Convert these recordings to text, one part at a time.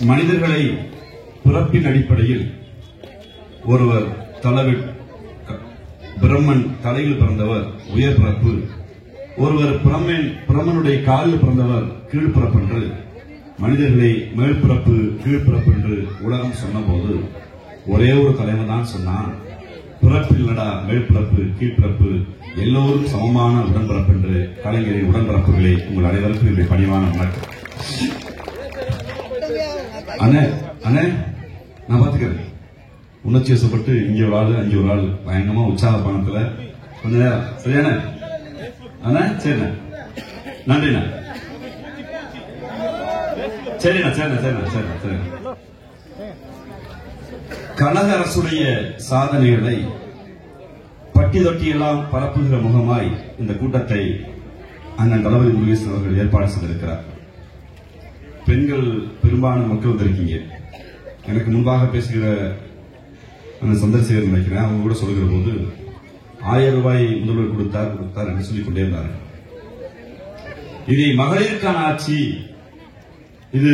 மனிதர்களை பிறப்பின் அடிப்படையில் ஒருவர் பிரம்மன் தலையில் பிறந்தவர் உயர் பிறப்பு, ஒருவர் பிரம்மனுடைய காலில் பிறந்தவர் கீழ்பிறப்பு என்று, மனிதர்களை மேல்பிறப்பு கீழ்பிறப்பு என்று உலகம் சொன்னபோது ஒரே ஒரு தலைவர் தான் சொன்னான், பிறப்பில்லடா மேல்பிறப்பு கீழ்பிறப்பு, எல்லோரும் சமமான உடன்பிறப்பு என்று. கலைஞரின் உடன்பிறப்புகளை உங்கள் அனைவருக்கும் என்னுடைய பணிவான வணக்கம். அண்ணே அண்ணே நான் பாத்துக்கிறேன். உணர்ச்சி வசப்பட்டு இங்க ஒரு ஆளு அஞ்சு ஒரு ஆள் பயங்கரமா உற்சாக பானத்துல கொஞ்ச நேரம் சரியான அண்ணா. சரிண்ணா, நன்றிண்ணா. சரிண்ணா சரிண்ணா சரிண்ணா சரிண்ணா சரிண்ணா. கழக அரசுடைய சாதனைகளை பட்டி தொட்டியெல்லாம் பரப்புகிற முகமாய் இந்த கூட்டத்தை அண்ணன் தளபதி முருகேசன் அவர்கள் ஏற்பாடு செய்திருக்கிறார். பெண்கள் பெரும்பாலான மக்கள் வந்திருக்கீங்க. எனக்கு முன்பாக பேசுகிற அந்த சந்திரசேகர் நினைக்கிறேன், அவங்க கூட சொல்லுகிற போது 1000 ரூபாய் முதல்வர் கொடுத்தார் என்று சொல்லிக் கொண்டே இருந்தார். இதை மகளிருக்கான ஆட்சி, இது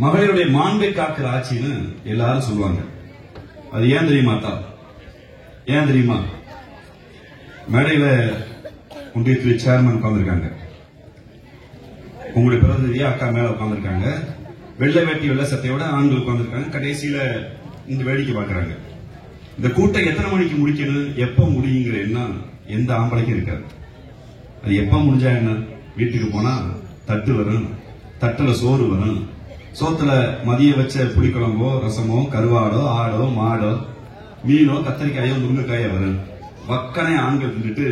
மகளிருடைய மாண்பை காக்கிற ஆட்சின்னு எல்லாரும் சொல்லுவாங்க. அது ஏன் தெரியுமா? ஏன் தெரியுமா? மேடையில ஒன்றியத்துறை சேர்மன் உட்கார்ந்துருக்காங்க, உங்களுடைய பிரதிநிதியா அக்கா மேல உட்கார்ந்துருக்காங்க, வெள்ளை வேட்டி வெள்ளை சட்டையோட ஆண்கள் உட்கார்ந்துருக்காங்க. கடைசியில இந்த வேடிக்கை பாக்குறாங்க. இந்த கூட்டம் எத்தனை மணிக்கு முடிக்கணும், எப்ப முடியுங்கிற எண்ணம் எந்த ஆம்பளைக்கும் இருக்காது. அது எப்ப முடிஞ்சா என்ன, வீட்டுக்கு போனா தட்டு வரும், தட்டுல சோறு வரும், சோத்துல மதிய வச்ச புளிக்குழம்போ ரசமோ கருவாடோ ஆடோ மாடோ மீனோ கத்தரிக்காயோ முருங்கைக்காயோ வரும். வக்கனை ஆண்கள் தின்னுட்டு,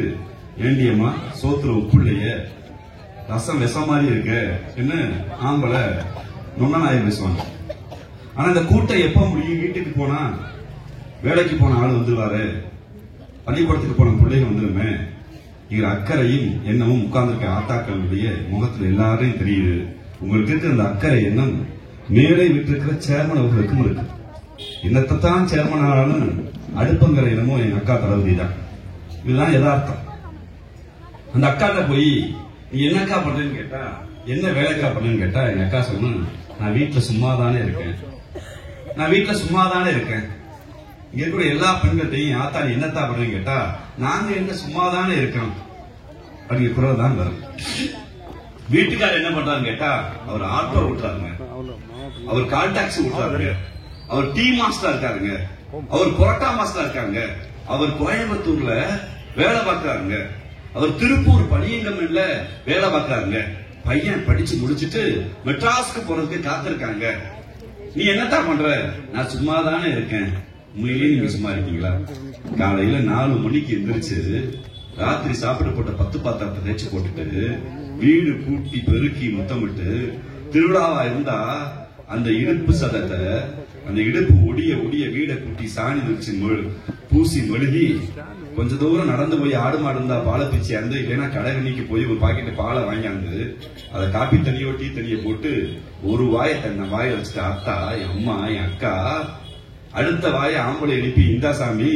ஏண்டியம்மா சோத்துல உப்பு இல்லையே, ரசம் விஷம் மாதிரி இருக்கு என்ன ஆம்பளை நொண்ணநாயம் பேசுவாங்க. ஆனா இந்த கூட்டம் எப்ப முடியும், வீட்டுக்கு போனா வேலைக்கு போன ஆள் வந்துருவாரு, பள்ளிக்கூடத்துக்கு போன பிள்ளைங்க வந்துருமே, இங்க அக்கறையும் எண்ணமும் உட்கார்ந்துருக்க ஆத்தாக்களுடைய முகத்துல எல்லாரையும் தெரியுது. உங்களுக்கு இருக்க அந்த அக்கறை எண்ணம் மேலே விட்டிருக்கிற சேர்மன் அவர்களுக்கும் இருக்கு. என்னத்தான் சேர்மன் ஆனாலும் அடுப்பங்கிற இடமும் எங்க அக்கா தளபதி தான். இதுதான் யதார்த்தம். அந்த அக்காட்ட போய் நீ என்னக்கா பண்றேன்னு கேட்டா, என்ன வேலைக்கா பண்றேன்னு கேட்டா, எங்க அக்கா சொன்ன, நான் வீட்டுல சும்மாதானே இருக்கேன், நான் வீட்டுல சும்மாதானே இருக்கேன். இங்க இருக்கிற எல்லா பெண்கள்டையும் ஆத்தா நீ என்னத்தா பண்றேன்னு கேட்டா, நாங்க என்ன சும்மாதானே இருக்கோம் அப்படிங்கிற குரல் தான் வரும். வீட்டுக்காரர் என்ன பண்றாருன்னு கேட்டா, அவர் ஆட்டோ ஓட்டுறாருங்க, அவர் கால் டாக்ஸி ஓட்டுறாருங்க, அவர் டீ மாஸ்டரா இருக்காருங்க, அவர் புரோட்டா மாஸ்டரா இருக்காங்க, அவர் கோயம்புத்தூர்ல வேலை பார்க்கறாருங்க, அவர் திருப்பூர் பணியங்கம்ல வேலை பார்க்கறாருங்க. பையன் படிச்சு முடிச்சுட்டு மெட்ராஸ்க்கு போறதுக்கு காத்திருக்காங்க. நீ என்னத்தான் பண்ற? நான் சும்மாதானே இருக்கேன். உண்மையிலேயே நீங்க சும்மா இருக்கீங்களா? காலையில 4 மணிக்கு எந்திரிச்சு ராத்திரி சாப்பிட போட்ட 10 பாத்திரத்தை தேய்ச்சி போட்டுட்டு வீடு கூட்டி பெருக்கி முத்தமிட்டு, திருவிழாவா இருந்தா அந்த இடுப்பு சதத்தை, அந்த இடுப்பு ஒடிய ஒடிய வீடை கூட்டி சாணி வச்சு பூசி மெழுகி கொஞ்ச தூரம் நடந்து போய் ஆடு மாடு இருந்தா பாலை பிச்சு அந்த, இல்லைன்னா கடைகணிக்கு போய் ஒரு பாக்கெட் பாலை வாங்கியாந்து அதை காப்பி தண்ணியோ டீ தண்ணியை போட்டு ஒரு வாயை தன்னை வாயை வச்சுட்டு அத்தா என் அம்மா என் அக்கா, அடுத்த வாயை ஆம்பளை எழுப்பி இந்தா சாமி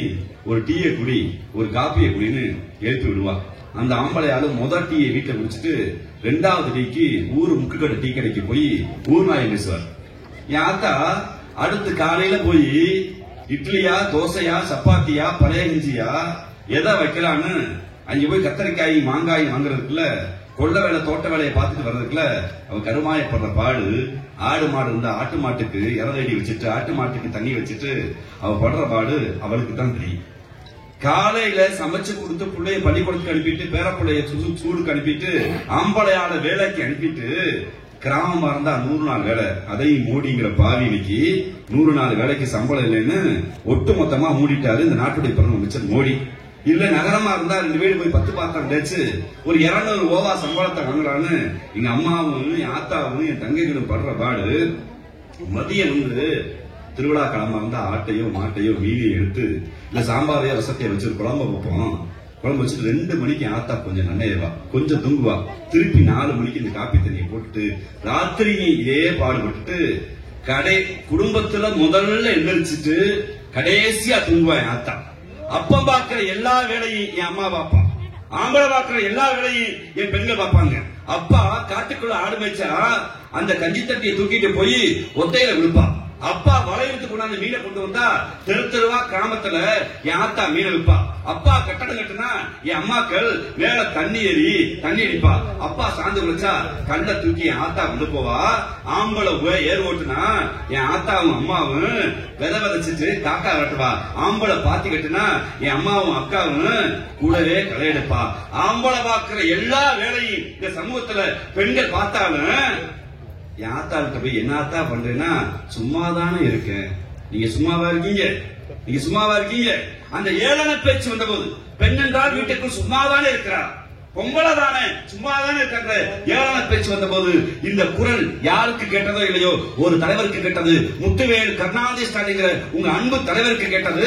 ஒரு டீயை குடி ஒரு காப்பியை குடின்னு எழுப்பி விடுவா. அந்த ஆம்பளையால முதல் டீயை வீட்டை குடிச்சிட்டு 2வது டீக்கு ஊரு முக்குக்கடை டீ கடைக்கு போய் ஊர் நாயம் பேசுவார். என் ஆத்தா அடுத்து காலையில போய் இட்லியா தோசையா சப்பாத்தியா பழைய கஞ்சியா எதை வைக்கலான்னு அங்க போய் கத்தரிக்காய் மாங்காய் வாங்குறதுக்குள்ள, கொள்ள வேலை தோட்ட வேலையை பார்த்துட்டு வர்றதுக்குள்ள அவ கருமாயப்படுற பாடு. ஆடு மாடு இருந்தா ஆட்டு மாட்டுக்கு இறதடி வச்சுட்டு ஆட்டு மாட்டுக்கு தண்ணி வச்சுட்டு அவ படுற பாடு அவளுக்கு தான் தெரியும். காலையில சமைச்சு கொடுத்து பிள்ளைய பள்ளிக்கூடத்துக்கு அனுப்பிட்டு, பேர பிள்ளைய சூடுக்கு அனுப்பிட்டு, ஆம்பளையால வேலைக்கு அனுப்பிட்டு, கிராமமா இருந்தா 100 நாள் வேலை, அதையும் மூடிங்கிற பாவி இன்னைக்கு 100 நாள் வேலைக்கு சம்பளம் இல்லைன்னு ஒட்டு மொத்தமா மூடிட்டாரு இந்த நாட்டுடைய பிரதமர் அமைச்சர் மோடி. இல்ல நகரமா இருந்தா 2 வீடு போய் 10 பாத்திரம் தேய்ச்சு ஒரு 200 ஓவா சம்பளத்தை வாங்குறான்னு எங்க அம்மாவும் என் ஆத்தாவும் என் தங்கைகளும் படுற பாடு. மதியம் திருவிழா கிழமை வந்து ஆட்டையோ மாட்டையோ மீதியை எடுத்து இல்ல சாம்பாரையோ ரசத்தையோ வச்சு குழம்பு வைப்போம். குழம்பு வச்சுட்டு 2 மணிக்கு ஆத்தா கொஞ்சம் நன்னையவா கொஞ்சம் தூங்குவா. திருப்பி 4 மணிக்கு இந்த காப்பி தண்ணியை போட்டுட்டு ராத்திரி இதே பாடுபட்டுட்டு குடும்பத்துல முதல்ல எந்திரிச்சிட்டு கடைசியா தூங்குவா என் ஆத்தா. அப்பம் பாக்குற எல்லா வேலையும் என் அம்மா பாப்பா, ஆம்பளை பாக்குற எல்லா வேலையும் என் பெண்கள் பாப்பாங்க. அப்பா காட்டுக்குள்ள ஆடு மேய்ச்சா அந்த கஞ்சி தட்டியை தூக்கிட்டு போய் ஒத்தையில விழுப்பா. அப்பா வளையத்து கொண்டாந்து மீனை கொண்டு வந்தா தெரு தெருவா கிராமத்துல என் ஆத்தா மீனை விற்பா. அப்பா கட்டடம் கட்டுனா என் அம்மாக்கள் மேல தண்ணி அடிப்பா. அப்பா சாந்து குளிச்சா கண்ட தூக்கி என் ஆத்தா கொண்டு போவா. ஆம்பளை ஏர் ஓட்டுனா என் ஆத்தாவும் அம்மாவும் விதை விதைச்சிட்டு காக்கா கட்டுவா. ஆம்பளை பாத்தி கட்டுனா என் அம்மாவும் அக்காவும் கூடவே களை எடுப்பா. ஆம்பளை பாக்குற எல்லா வேலையும் இந்த சமூகத்துல பெண்கள் பார்த்தாலும் என் ஆத்தாள்கிட்ட போய் என்ன ஆத்தா பண்றேன்னா சும்மாதானே இருக்கேன். நீங்க சும்மாவா இருக்கீங்க? அந்த ஏளன பேச்சு வந்த போது பெண் என்றால் வீட்டுக்குள் சும்மாதானே இருக்கிறார், பொம்பளை தானே சும்மாதானே இருக்காங்க ஏளன பேச்சு வந்த போது இந்த குரல் யாருக்கு கேட்டதோ இல்லையோ ஒரு தலைவருக்கு கேட்டது. முத்துவேல் கருணாநிதி ஸ்டாலின் உங்க அன்பு தலைவருக்கு கேட்டது.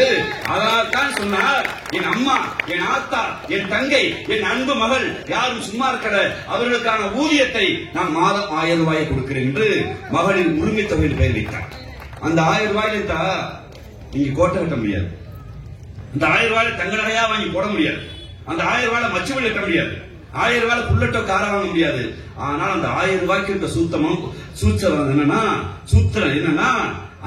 அதனால் தான் சொன்னார், என் அம்மா, என் ஆத்தா, என் தங்கை, என் அன்பு மகள் யாரும் சும்மா இருக்கிற அவர்களுக்கான ஊதியத்தை நான் மாதம் 1000 ரூபாயை கொடுக்கிறேன் என்று மகளின் உரிமை தொகையில் பெயர் வைத்தார். அந்த 1000 ரூபாயில நீங்க கோட்டை கட்ட முடியாது. அந்த 1000 ரூபாயில தங்க நகையா வாங்கி போட முடியாது. அந்த 1000 ரூபாயில மச்சுவல் கட்ட முடியாது. 1000 ரூபாயில புல்லட்டோ கார வாங்க முடியாது. ஆனால் அந்த 1000 ரூபாய்க்கு இருக்க சூத்திரம் என்னன்னா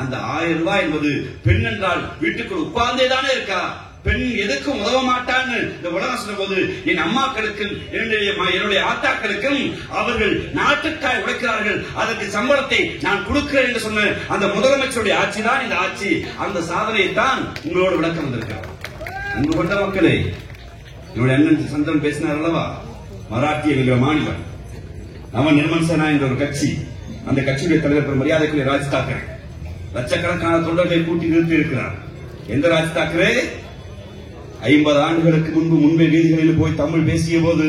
அந்த 1000 ரூபாய் என்பது பெண் என்றால் வீட்டுக்குள் உட்கார்ந்தேதானே இருக்கா, பெண் எதுக்கும் உதவ மாட்டான்னு இந்த உலகம் சொன்ன போது என் அம்மாக்களுக்கும் என்னுடைய ஆத்தாக்களுக்கும் அவர்கள் நாட்டுக்காய் உழைக்கிறார்கள், அதற்கு சம்பளத்தை நான் கொடுக்கிறேன் என்று சொன்ன அந்த முதலமைச்சருடைய ஆட்சி தான் இந்த ஆட்சி. அந்த சாதனையை தான் உங்களோடு விளக்கம் வந்திருக்கிறார். அன்பு கொண்ட மக்களே, என்னுடைய அண்ணன் சந்திரன் பேசினார் அல்லவா, மராட்டிய என்கிற மாநிலம் நவ நிர்மல் சேனா என்ற ஒரு கட்சி, அந்த கட்சியுடைய தலைவர் மரியாதைக்குரிய ராஜ் தாக்கரே லட்சக்கணக்கான தொண்டர்களை கூட்டி நிறுத்தி இருக்கிறார். எந்த ராஜ் தாக்கரே 50 ஆண்டுகளுக்கு முன்பே வீதிகளில் போய் தமிழ் பேசிய போது,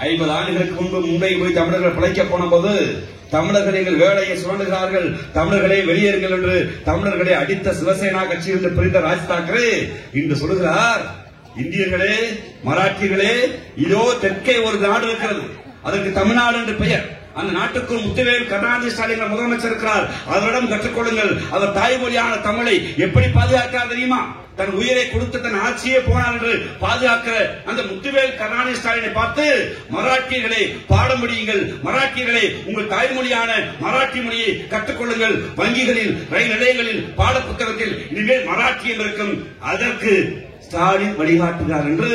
50 ஆண்டுகளுக்கு முன்பு மும்பை போய் தமிழர்கள் பிழைக்க போன போது தமிழர்கள் எங்கள் வேலையை சுரண்டுகிறார்கள், தமிழர்களை வெளியேறுங்கள் என்று தமிழர்களை அடித்த சிவசேனா கட்சியிலிருந்து பிரிந்த ராஜ் தாக்கரே இன்று சொல்லுகிறார், இந்தியர்களே, மராட்டியர்களே, இதோ தெற்கே ஒரு நாடு இருக்கிறது, அதற்கு தமிழ்நாடு என்று பெயர். அந்த நாட்டுக்குள் முத்துவேல் கருணாநிதி ஸ்டாலின் முதலமைச்சர் இருக்கிறார். அவரிடம் கற்றுக்கொள்ளுங்கள். அவர் தாய்மொழியான தமிழை எப்படி பாதுகாக்கிறார் தெரியுமா? தன் உயிரை கொடுத்து தன் ஆட்சியே போனார் என்று பாதுகாக்கிற அந்த முத்துவேல் கருணாநிதி ஸ்டாலினை பார்த்து, மராட்டியர்களை பாடம் முடியுங்கள், மராட்டியர்களை உங்கள் தாய்மொழியான மராட்டி மொழியை கற்றுக்கொள்ளுங்கள், வங்கிகளில், ரயில் நிலையங்களில், பாட புத்தகத்தில் இனிமேல் மராட்டியம் இருக்கும், அதற்கு ஸ்டாலின் வழிகாட்டுகிறார் என்று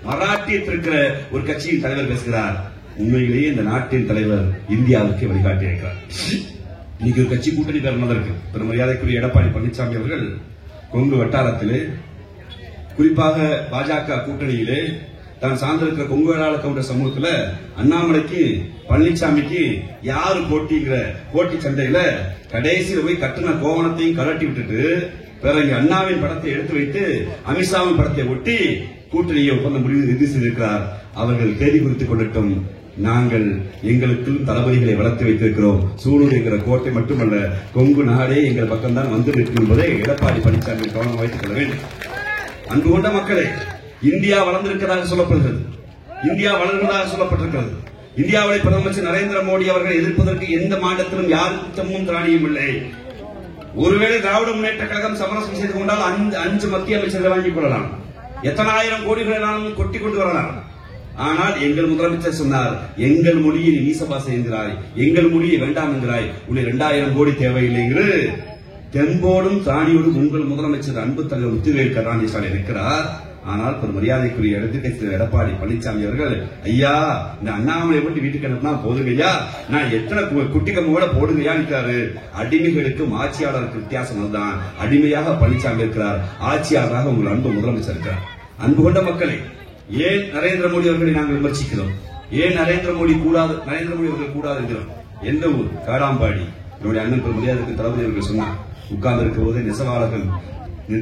மராட்டியத்தில் இருக்கிற ஒரு கட்சியின் தலைவர் பேசுகிறார். உண்மையிலேயே இந்த நாட்டின் தலைவர் இந்தியாவுக்கு வழிகாட்டி இருக்கிறார். இன்னைக்கு ஒரு கட்சி கூட்டணி பெறுவதற்கு பெருமரியாதைக்குரிய எடப்பாடி பழனிசாமி அவர்கள் கொங்கு வட்டாரத்திலே, குறிப்பாக பாஜக கூட்டணியிலே தான் சார்ந்திருக்கிற கொங்கு வேளாள கவுண்டர் சமூகத்தில் அண்ணாமலைக்கு பழனிசாமிக்கு யாரு போட்டிங்கிற போட்டி சண்டையில கடைசியில் போய் கட்டுன கோவணத்தையும் கலட்டி விட்டுட்டு பிறகு அண்ணாவின் படத்தை எடுத்து வைத்து அமித்ஷாவின் படத்தை ஒட்டி கூட்டணியை ஒப்பந்த முடிவு இறுதி செய்திருக்கிறார். அவர்கள் தேதி குறித்துக் கொள்ளட்டும். நாங்கள் எங்களுக்கும் தளபதிகளை வளர்த்து வைத்திருக்கிறோம். சூலூர் என்கிற கோட்டை மட்டுமல்ல, கொங்கு நாடே எங்கள் பக்கம்தான் வந்து நிற்கும் என்பதை எடப்பாடி பழனிசாமி கவனம் வைத்துக் கொள்ள வேண்டும். அன்பு கொண்ட மக்களே, இந்தியா வளர்ந்திருக்கிறதாக சொல்லப்படுகிறது, இந்தியா வளர்ந்ததாக சொல்லப்பட்டிருக்கிறது. இந்தியாவில் பிரதமர் நரேந்திர மோடி அவர்கள் எதிர்ப்பதற்கு எந்த மாநிலத்திலும் யாருக்கும் தம்மும் திராணியும் இல்லை. ஒருவேளை திராவிட முன்னேற்ற கழகம் சமரசம் செய்து கொண்டால் 5 மத்திய அமைச்சர்கள் வாங்கிக் கொள்ளலாம், எத்தனை ஆயிரம் கோடிகள் கொட்டி கொண்டு வரலாம். ஆனால் எங்கள் முதலமைச்சர் சொன்னார், எங்கள் மொழியை நீ நீசபாசை என்கிறாய், எங்கள் மொழியை வேண்டாம் என்கிறாய், உன்னை 2000 கோடி தேவையில்லை என்று தெம்போடும் தானியோடும் உங்கள் முதலமைச்சர் அன்பு தலைவர் முத்துவேல் கருணாநிதி ஸ்டாலின் இருக்கிறார். ஆனால் ஒரு மரியாதைக்குரிய இடத்துக்கு எடப்பாடி பழனிசாமி அவர்கள், ஐயா இந்த அண்ணாமலை போட்டு வீட்டுக்கு அனுப்பினா போதுங்கய்யா, நான் எத்தனை குட்டி கம்மோட போடுங்கய்யா நிற்கிறாரு. அடிமைகளுக்கும் ஆட்சியாளருக்கு வித்தியாசம் அதுதான். அடிமையாக பழனிசாமி இருக்கிறார், ஆட்சியாளராக உங்கள் அன்பு முதலமைச்சர் இருக்கிறார். அன்பு கொண்ட மக்களே, ஏன் நரேந்திர மோடி அவர்களை நாங்கள் விமர்சிக்கிறோம்? ஏன் நரேந்திர மோடி அவர்கள் கூடாது என்கிறோம்? எந்த ஊர்? காடாம்பாடி. என்னுடைய அண்ணன் மரியாதைக்கு தளபதி அவர்கள் சொன்னார், உட்கார்ந்து இருக்கிற போது நெசவாளர்கள்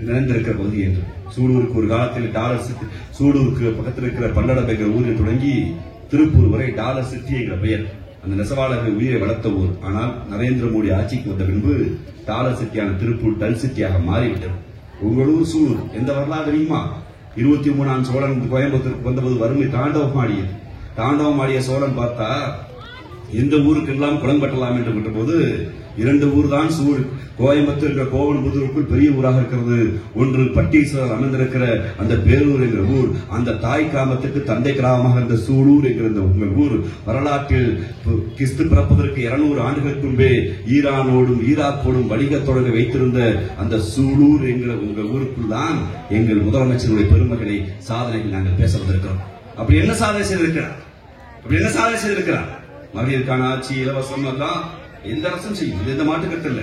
நிறைந்திருக்கிற பகுதி என்று. சூலூருக்கு ஒரு காலத்தில் டாலர் சிட்டி, சூலூருக்கு பக்கத்தில் இருக்கிற பல்லடம் என்கிற ஊரில் தொடங்கி திருப்பூர் வரை டாலர் சிட்டி என்கிற பெயர். அந்த நெசவாளர்கள் உயிரை வளர்த்த ஊர். ஆனால் நரேந்திர மோடி ஆட்சிக்கு வந்த பின்பு டாலர் சிட்டியான திருப்பூர் டல் சிட்டியாக மாறிவிட்டது. உங்கள் ஊர் சூலூர் எந்த வரலாறு தெரியுமா? 23ஆம் சோழன் கோயம்புத்தூருக்கு வந்தபோது வறுமை தாண்டவமாடிய சோழன் பார்த்தா எந்த ஊருக்கு எல்லாம் குளம் கட்டலாம் என்று விட்ட போது 2 ஊர் தான் சூடு. கோயம்புத்தூர் என்ற கோவன்புதூருக்குள் பெரிய ஊராக இருக்கிறது. ஒன்று பட்டீஸ்வரர் அமைந்திருக்கிற அந்த பேரூர் என்கிற ஊர், அந்த தாய் கிராமத்துக்கு தந்தை கிராமமாக இருந்த சூலூர் என்கிற உங்கள் ஊர் வரலாற்றில் கிறிஸ்து பிறப்பதற்கு 200 ஆண்டுகளுக்கு முன்பே ஈரானோடும் ஈராக்கோடும் வணிகத்தோடு வைத்திருந்த அந்த சூலூர் என்கிற உங்கள் ஊருக்குள் தான் எங்கள் முதலமைச்சருடைய பெருமைகளை சாதனைகள் நாங்கள் பேச வந்திருக்கிறோம். அப்படி என்ன சாதனை செய்திருக்கிறார்? மகளிருக்கான ஆட்சி, இலவசம் எல்லாம் எந்த அரசும் செய்யும். எந்த மாட்டுக்கட்டு இல்ல.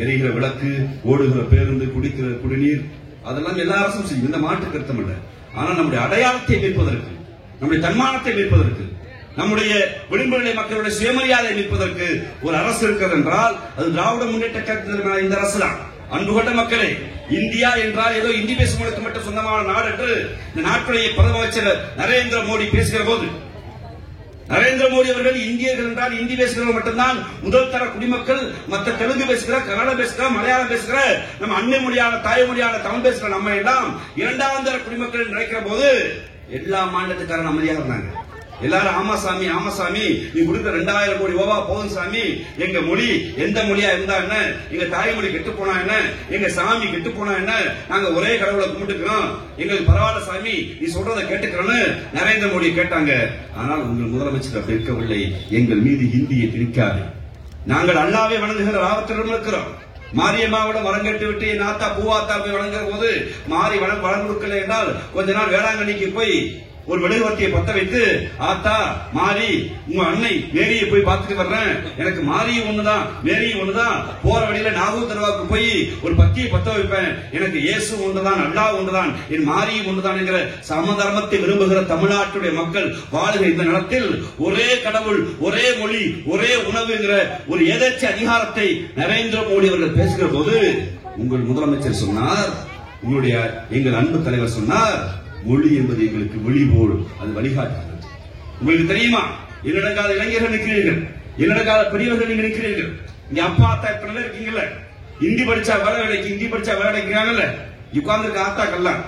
எரிகிற விளக்கு, ஓடுகிற பேருந்து, குடிக்கிற குடிநீர், அதெல்லாம் எல்லா அரசும் செய்யும். இந்த மாட்டு கருத்தம் இல்ல. ஆனால் நம்முடைய அடையாளத்தை மீட்பதற்கு, நம்முடைய தன்மானத்தை மீட்பதற்கு, நம்முடைய விளிம்புநிலை மக்களுடைய சுயமரியாதை மீட்பதற்கு ஒரு அரசு இருக்கிறது என்றால் அது திராவிட முன்னேற்ற கழகத்தின் இந்த அரசு தான். அன்புகொண்ட மக்களே, இந்தியா என்றால் ஏதோ இந்தி பேசுவதற்கு மட்டும் சொந்தமான நாடு என்று இந்த நாட்டுடைய பிரதம அமைச்சர் நரேந்திர மோடி பேசுகிற போது, நரேந்திர மோடி அவர்கள் இந்தியர்கள் என்றால் இந்தி பேசுகிறவர்கள் மட்டும்தான் முதல் தர குடிமக்கள், மற்ற தெலுங்கு பேசுகிற, கன்னடம் பேசுகிற, மலையாளம் பேசுகிற, நம்ம அன்னை மொழியான தாய்மொழியான தமிழ் பேசுகிற நம்ம எல்லாம் 2ஆம் தர குடிமக்கள் நினைக்கிற போது எல்லா மாநிலத்துக்காரன் அமைதியாக இருந்தாங்க. எல்லாரும் ஆமா சாமி, ஆமா சாமி, நீ கொடுக்க 2000 கோடி ரூபா போதும் சாமி, எங்க மொழி எந்த மொழியா இருந்தா என்ன, எங்க தாய்மொழி கெட்டு போனா என்ன, எங்க சாமி கெட்டு போனா என்ன, நாங்க ஒரே கடவுளை கும்பிட்டுக்கிறோம், எங்களுக்கு பரவாயில்ல சாமி, நீ சொல்றதை கேட்டுக்கிறோன்னு நரேந்திர மோடி கேட்டாங்க. ஆனால் உங்கள் முதலமைச்சர் அப்படி இருக்கவில்லை. எங்கள் மீது ஹிந்தியை திணிக்காது. நாங்கள் அல்லாவே வணங்குகிற ராவத்திடம் இருக்கிறோம். மாரியம்மாவோட வரம் கேட்டு விட்டு என் ஆத்தா பூவாத்தா போய் வணங்குற போது மாறி வரம் கொடுக்கல என்றால் கொஞ்ச நாள் வேளாங்கண்ணிக்கு போய் ஒரு மெழுகுவர்த்தியை பத்த வைத்து, ஆத்தா மாறி உங்க அன்னை மேரியை போய் பார்த்துட்டு வர்றேன், எனக்கு மாரியும் ஒண்ணுதான் மேரியும் ஒண்ணுதான், போற வழியில நாகூர் தர்காவுக்கு போய் ஒரு பத்தியை பத்த வைப்பேன், எனக்கு இயேசு ஒன்றுதான், அல்லாஹ் ஒன்றுதான், என் மாரியும் ஒன்றுதான் என்கிற சமதர்மத்தை விரும்புகிற தமிழ்நாட்டுடைய மக்கள் வாழுகிற இந்த நிலத்தில் ஒரே கடவுள், ஒரே மொழி, ஒரே உணவு என்கிற ஒரு எதேச்ச அதிகாரத்தை நரேந்திர மோடி அவர்கள் பேசுகிற போது உங்கள் முதலமைச்சர் சொன்னார், உங்களுடைய எங்கள் அன்பு தலைவர் சொன்னார், மொழி என்பது எங்களுக்கு வழி போடும், அது வழிகாட்டுகிறது. உங்களுக்கு தெரியுமா, என்னடங்காத இளைஞர்கள் நிற்கிறீர்கள், என்னடங்காத பெரியவர்கள் நீங்க நிற்கிறீர்கள். இங்க அப்பா அத்தா எத்தனை பேர் இருக்கீங்கல்ல, ஹிந்தி படிச்சா வேலை கிடைக்கு, ஹிந்தி படிச்சா வேலை கிடைக்கிறாங்கல்ல, உட்கார்ந்து இருக்க ஆத்தாக்கள்லாம்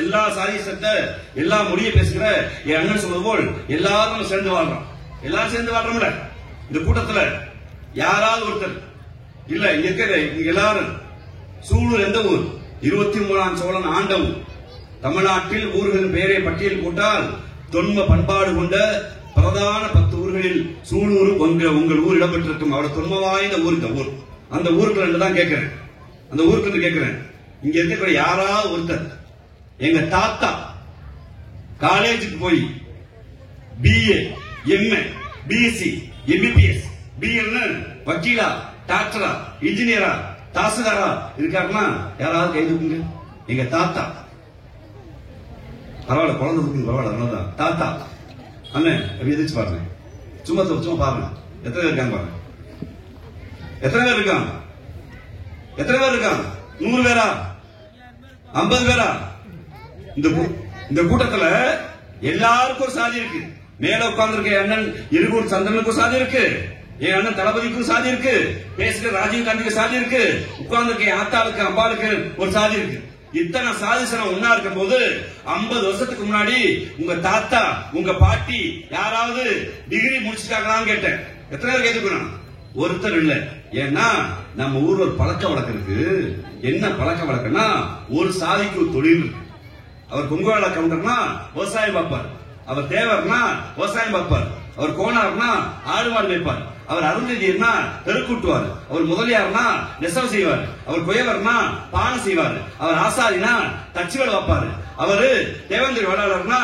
எல்லா சாதி சத்த எல்லா மொழியை பேசுகிற என் அண்ணன் சொல்வது போல் எல்லாரும் சேர்ந்து வாழ்றோம். எல்லாரும் சேர்ந்து வாழ்றோம்ல. இந்த கூட்டத்துல யாராவது ஒருத்தர் இல்ல, இங்க இருக்கிற எல்லாரும் சூலூர் எந்த ஊர்? 23ஆம் சோழன் ஆண்ட ஊர். தமிழ்நாட்டில் ஊர்களின் பெயரை பட்டியல் போட்டால் தொன்ம பண்பாடு கொண்ட பிரதான 10 ஊர்களில் சூலூர் உங்கள் ஊர் இடம்பெற்றிருக்கும். அவரோட தொன்ம வாய்ந்த ஊர் இந்த ஊர். அந்த ஊருக்கு தான் கேட்கிறேன், அந்த ஊருக்கு கேட்கிறேன். இங்க இருக்கிற யாராவது ஒருத்தர் எங்க தாத்தா காலேஜுக்கு போய் BA, MA, BSc, MBBS, BL வக்கீலா, டாக்டரா, இன்ஜினியரா, தாசில்தாரா இருக்காருன்னா யாராவது கை தூக்குங்க. எங்க தாத்தா பரவாயில்ல, குழந்தை தூக்குங்க, பரவாயில்ல, அதனாலதான் தாத்தா அண்ணன் எதிர்த்து பாருங்க, சும்மா பாருங்க, எத்தனை பேர் இருக்காங்க பாருங்க, எத்தனை பேர் இருக்காங்க, 100 பேரா, 50 பேரா? இந்த கூட்டத்துல எல்லாருக்கும் ஒரு சாதி இருக்கு. மேல உட்கார்ந்து இருக்க அண்ணன் இருகூர் சந்திரனுக்கும் சாதி இருக்கு, என் அண்ணன் தளபதிக்கும் சாதி இருக்கு, பேசுகிற ராஜீவ் காந்திக்கு சாதி இருக்கு, உட்கார்ந்து இருக்க ஆத்தாளுக்கு அம்பாளுக்கு ஒரு சாதி இருக்கு. இத்தனை சாதிசனம் ஒன்னா இருக்கும் போது 50 வருஷத்துக்கு முன்னாடி உங்க தாத்தா உங்க பாட்டி யாராவது டிகிரி முடிச்சிட்டாங்களான்னு கேட்டேன். எத்தனை பேர் கேட்டுக்கணும்? ஒருத்தர் இல்ல. ஏன்னா நம்ம ஊர்ல ஒரு பழக்க வழக்கம் இருக்கு. என்ன பழக்க வழக்கம்னா, ஒரு சாதிக்கு ஒரு தொழில் இருக்கு. அவர் பொங்கல கவுண்டர்னா விவசாயம் பார்ப்பார், அவர் தேவர்னா விவசாயம் பார்ப்பார், அவர் கோணார்னா ஆடு மாடு மேய்ப்பார், அவர் அருந்ததியர்னா தெருக்கூட்டுவார், அவர் முதலியார்னா நெசவு செய்வார், அவர் குயவர்னா பானை செய்வார், அவர் ஆசாரினா தச்சு வேலை வைப்பாரு, அவரு தேவேந்திர வேளாளர்னா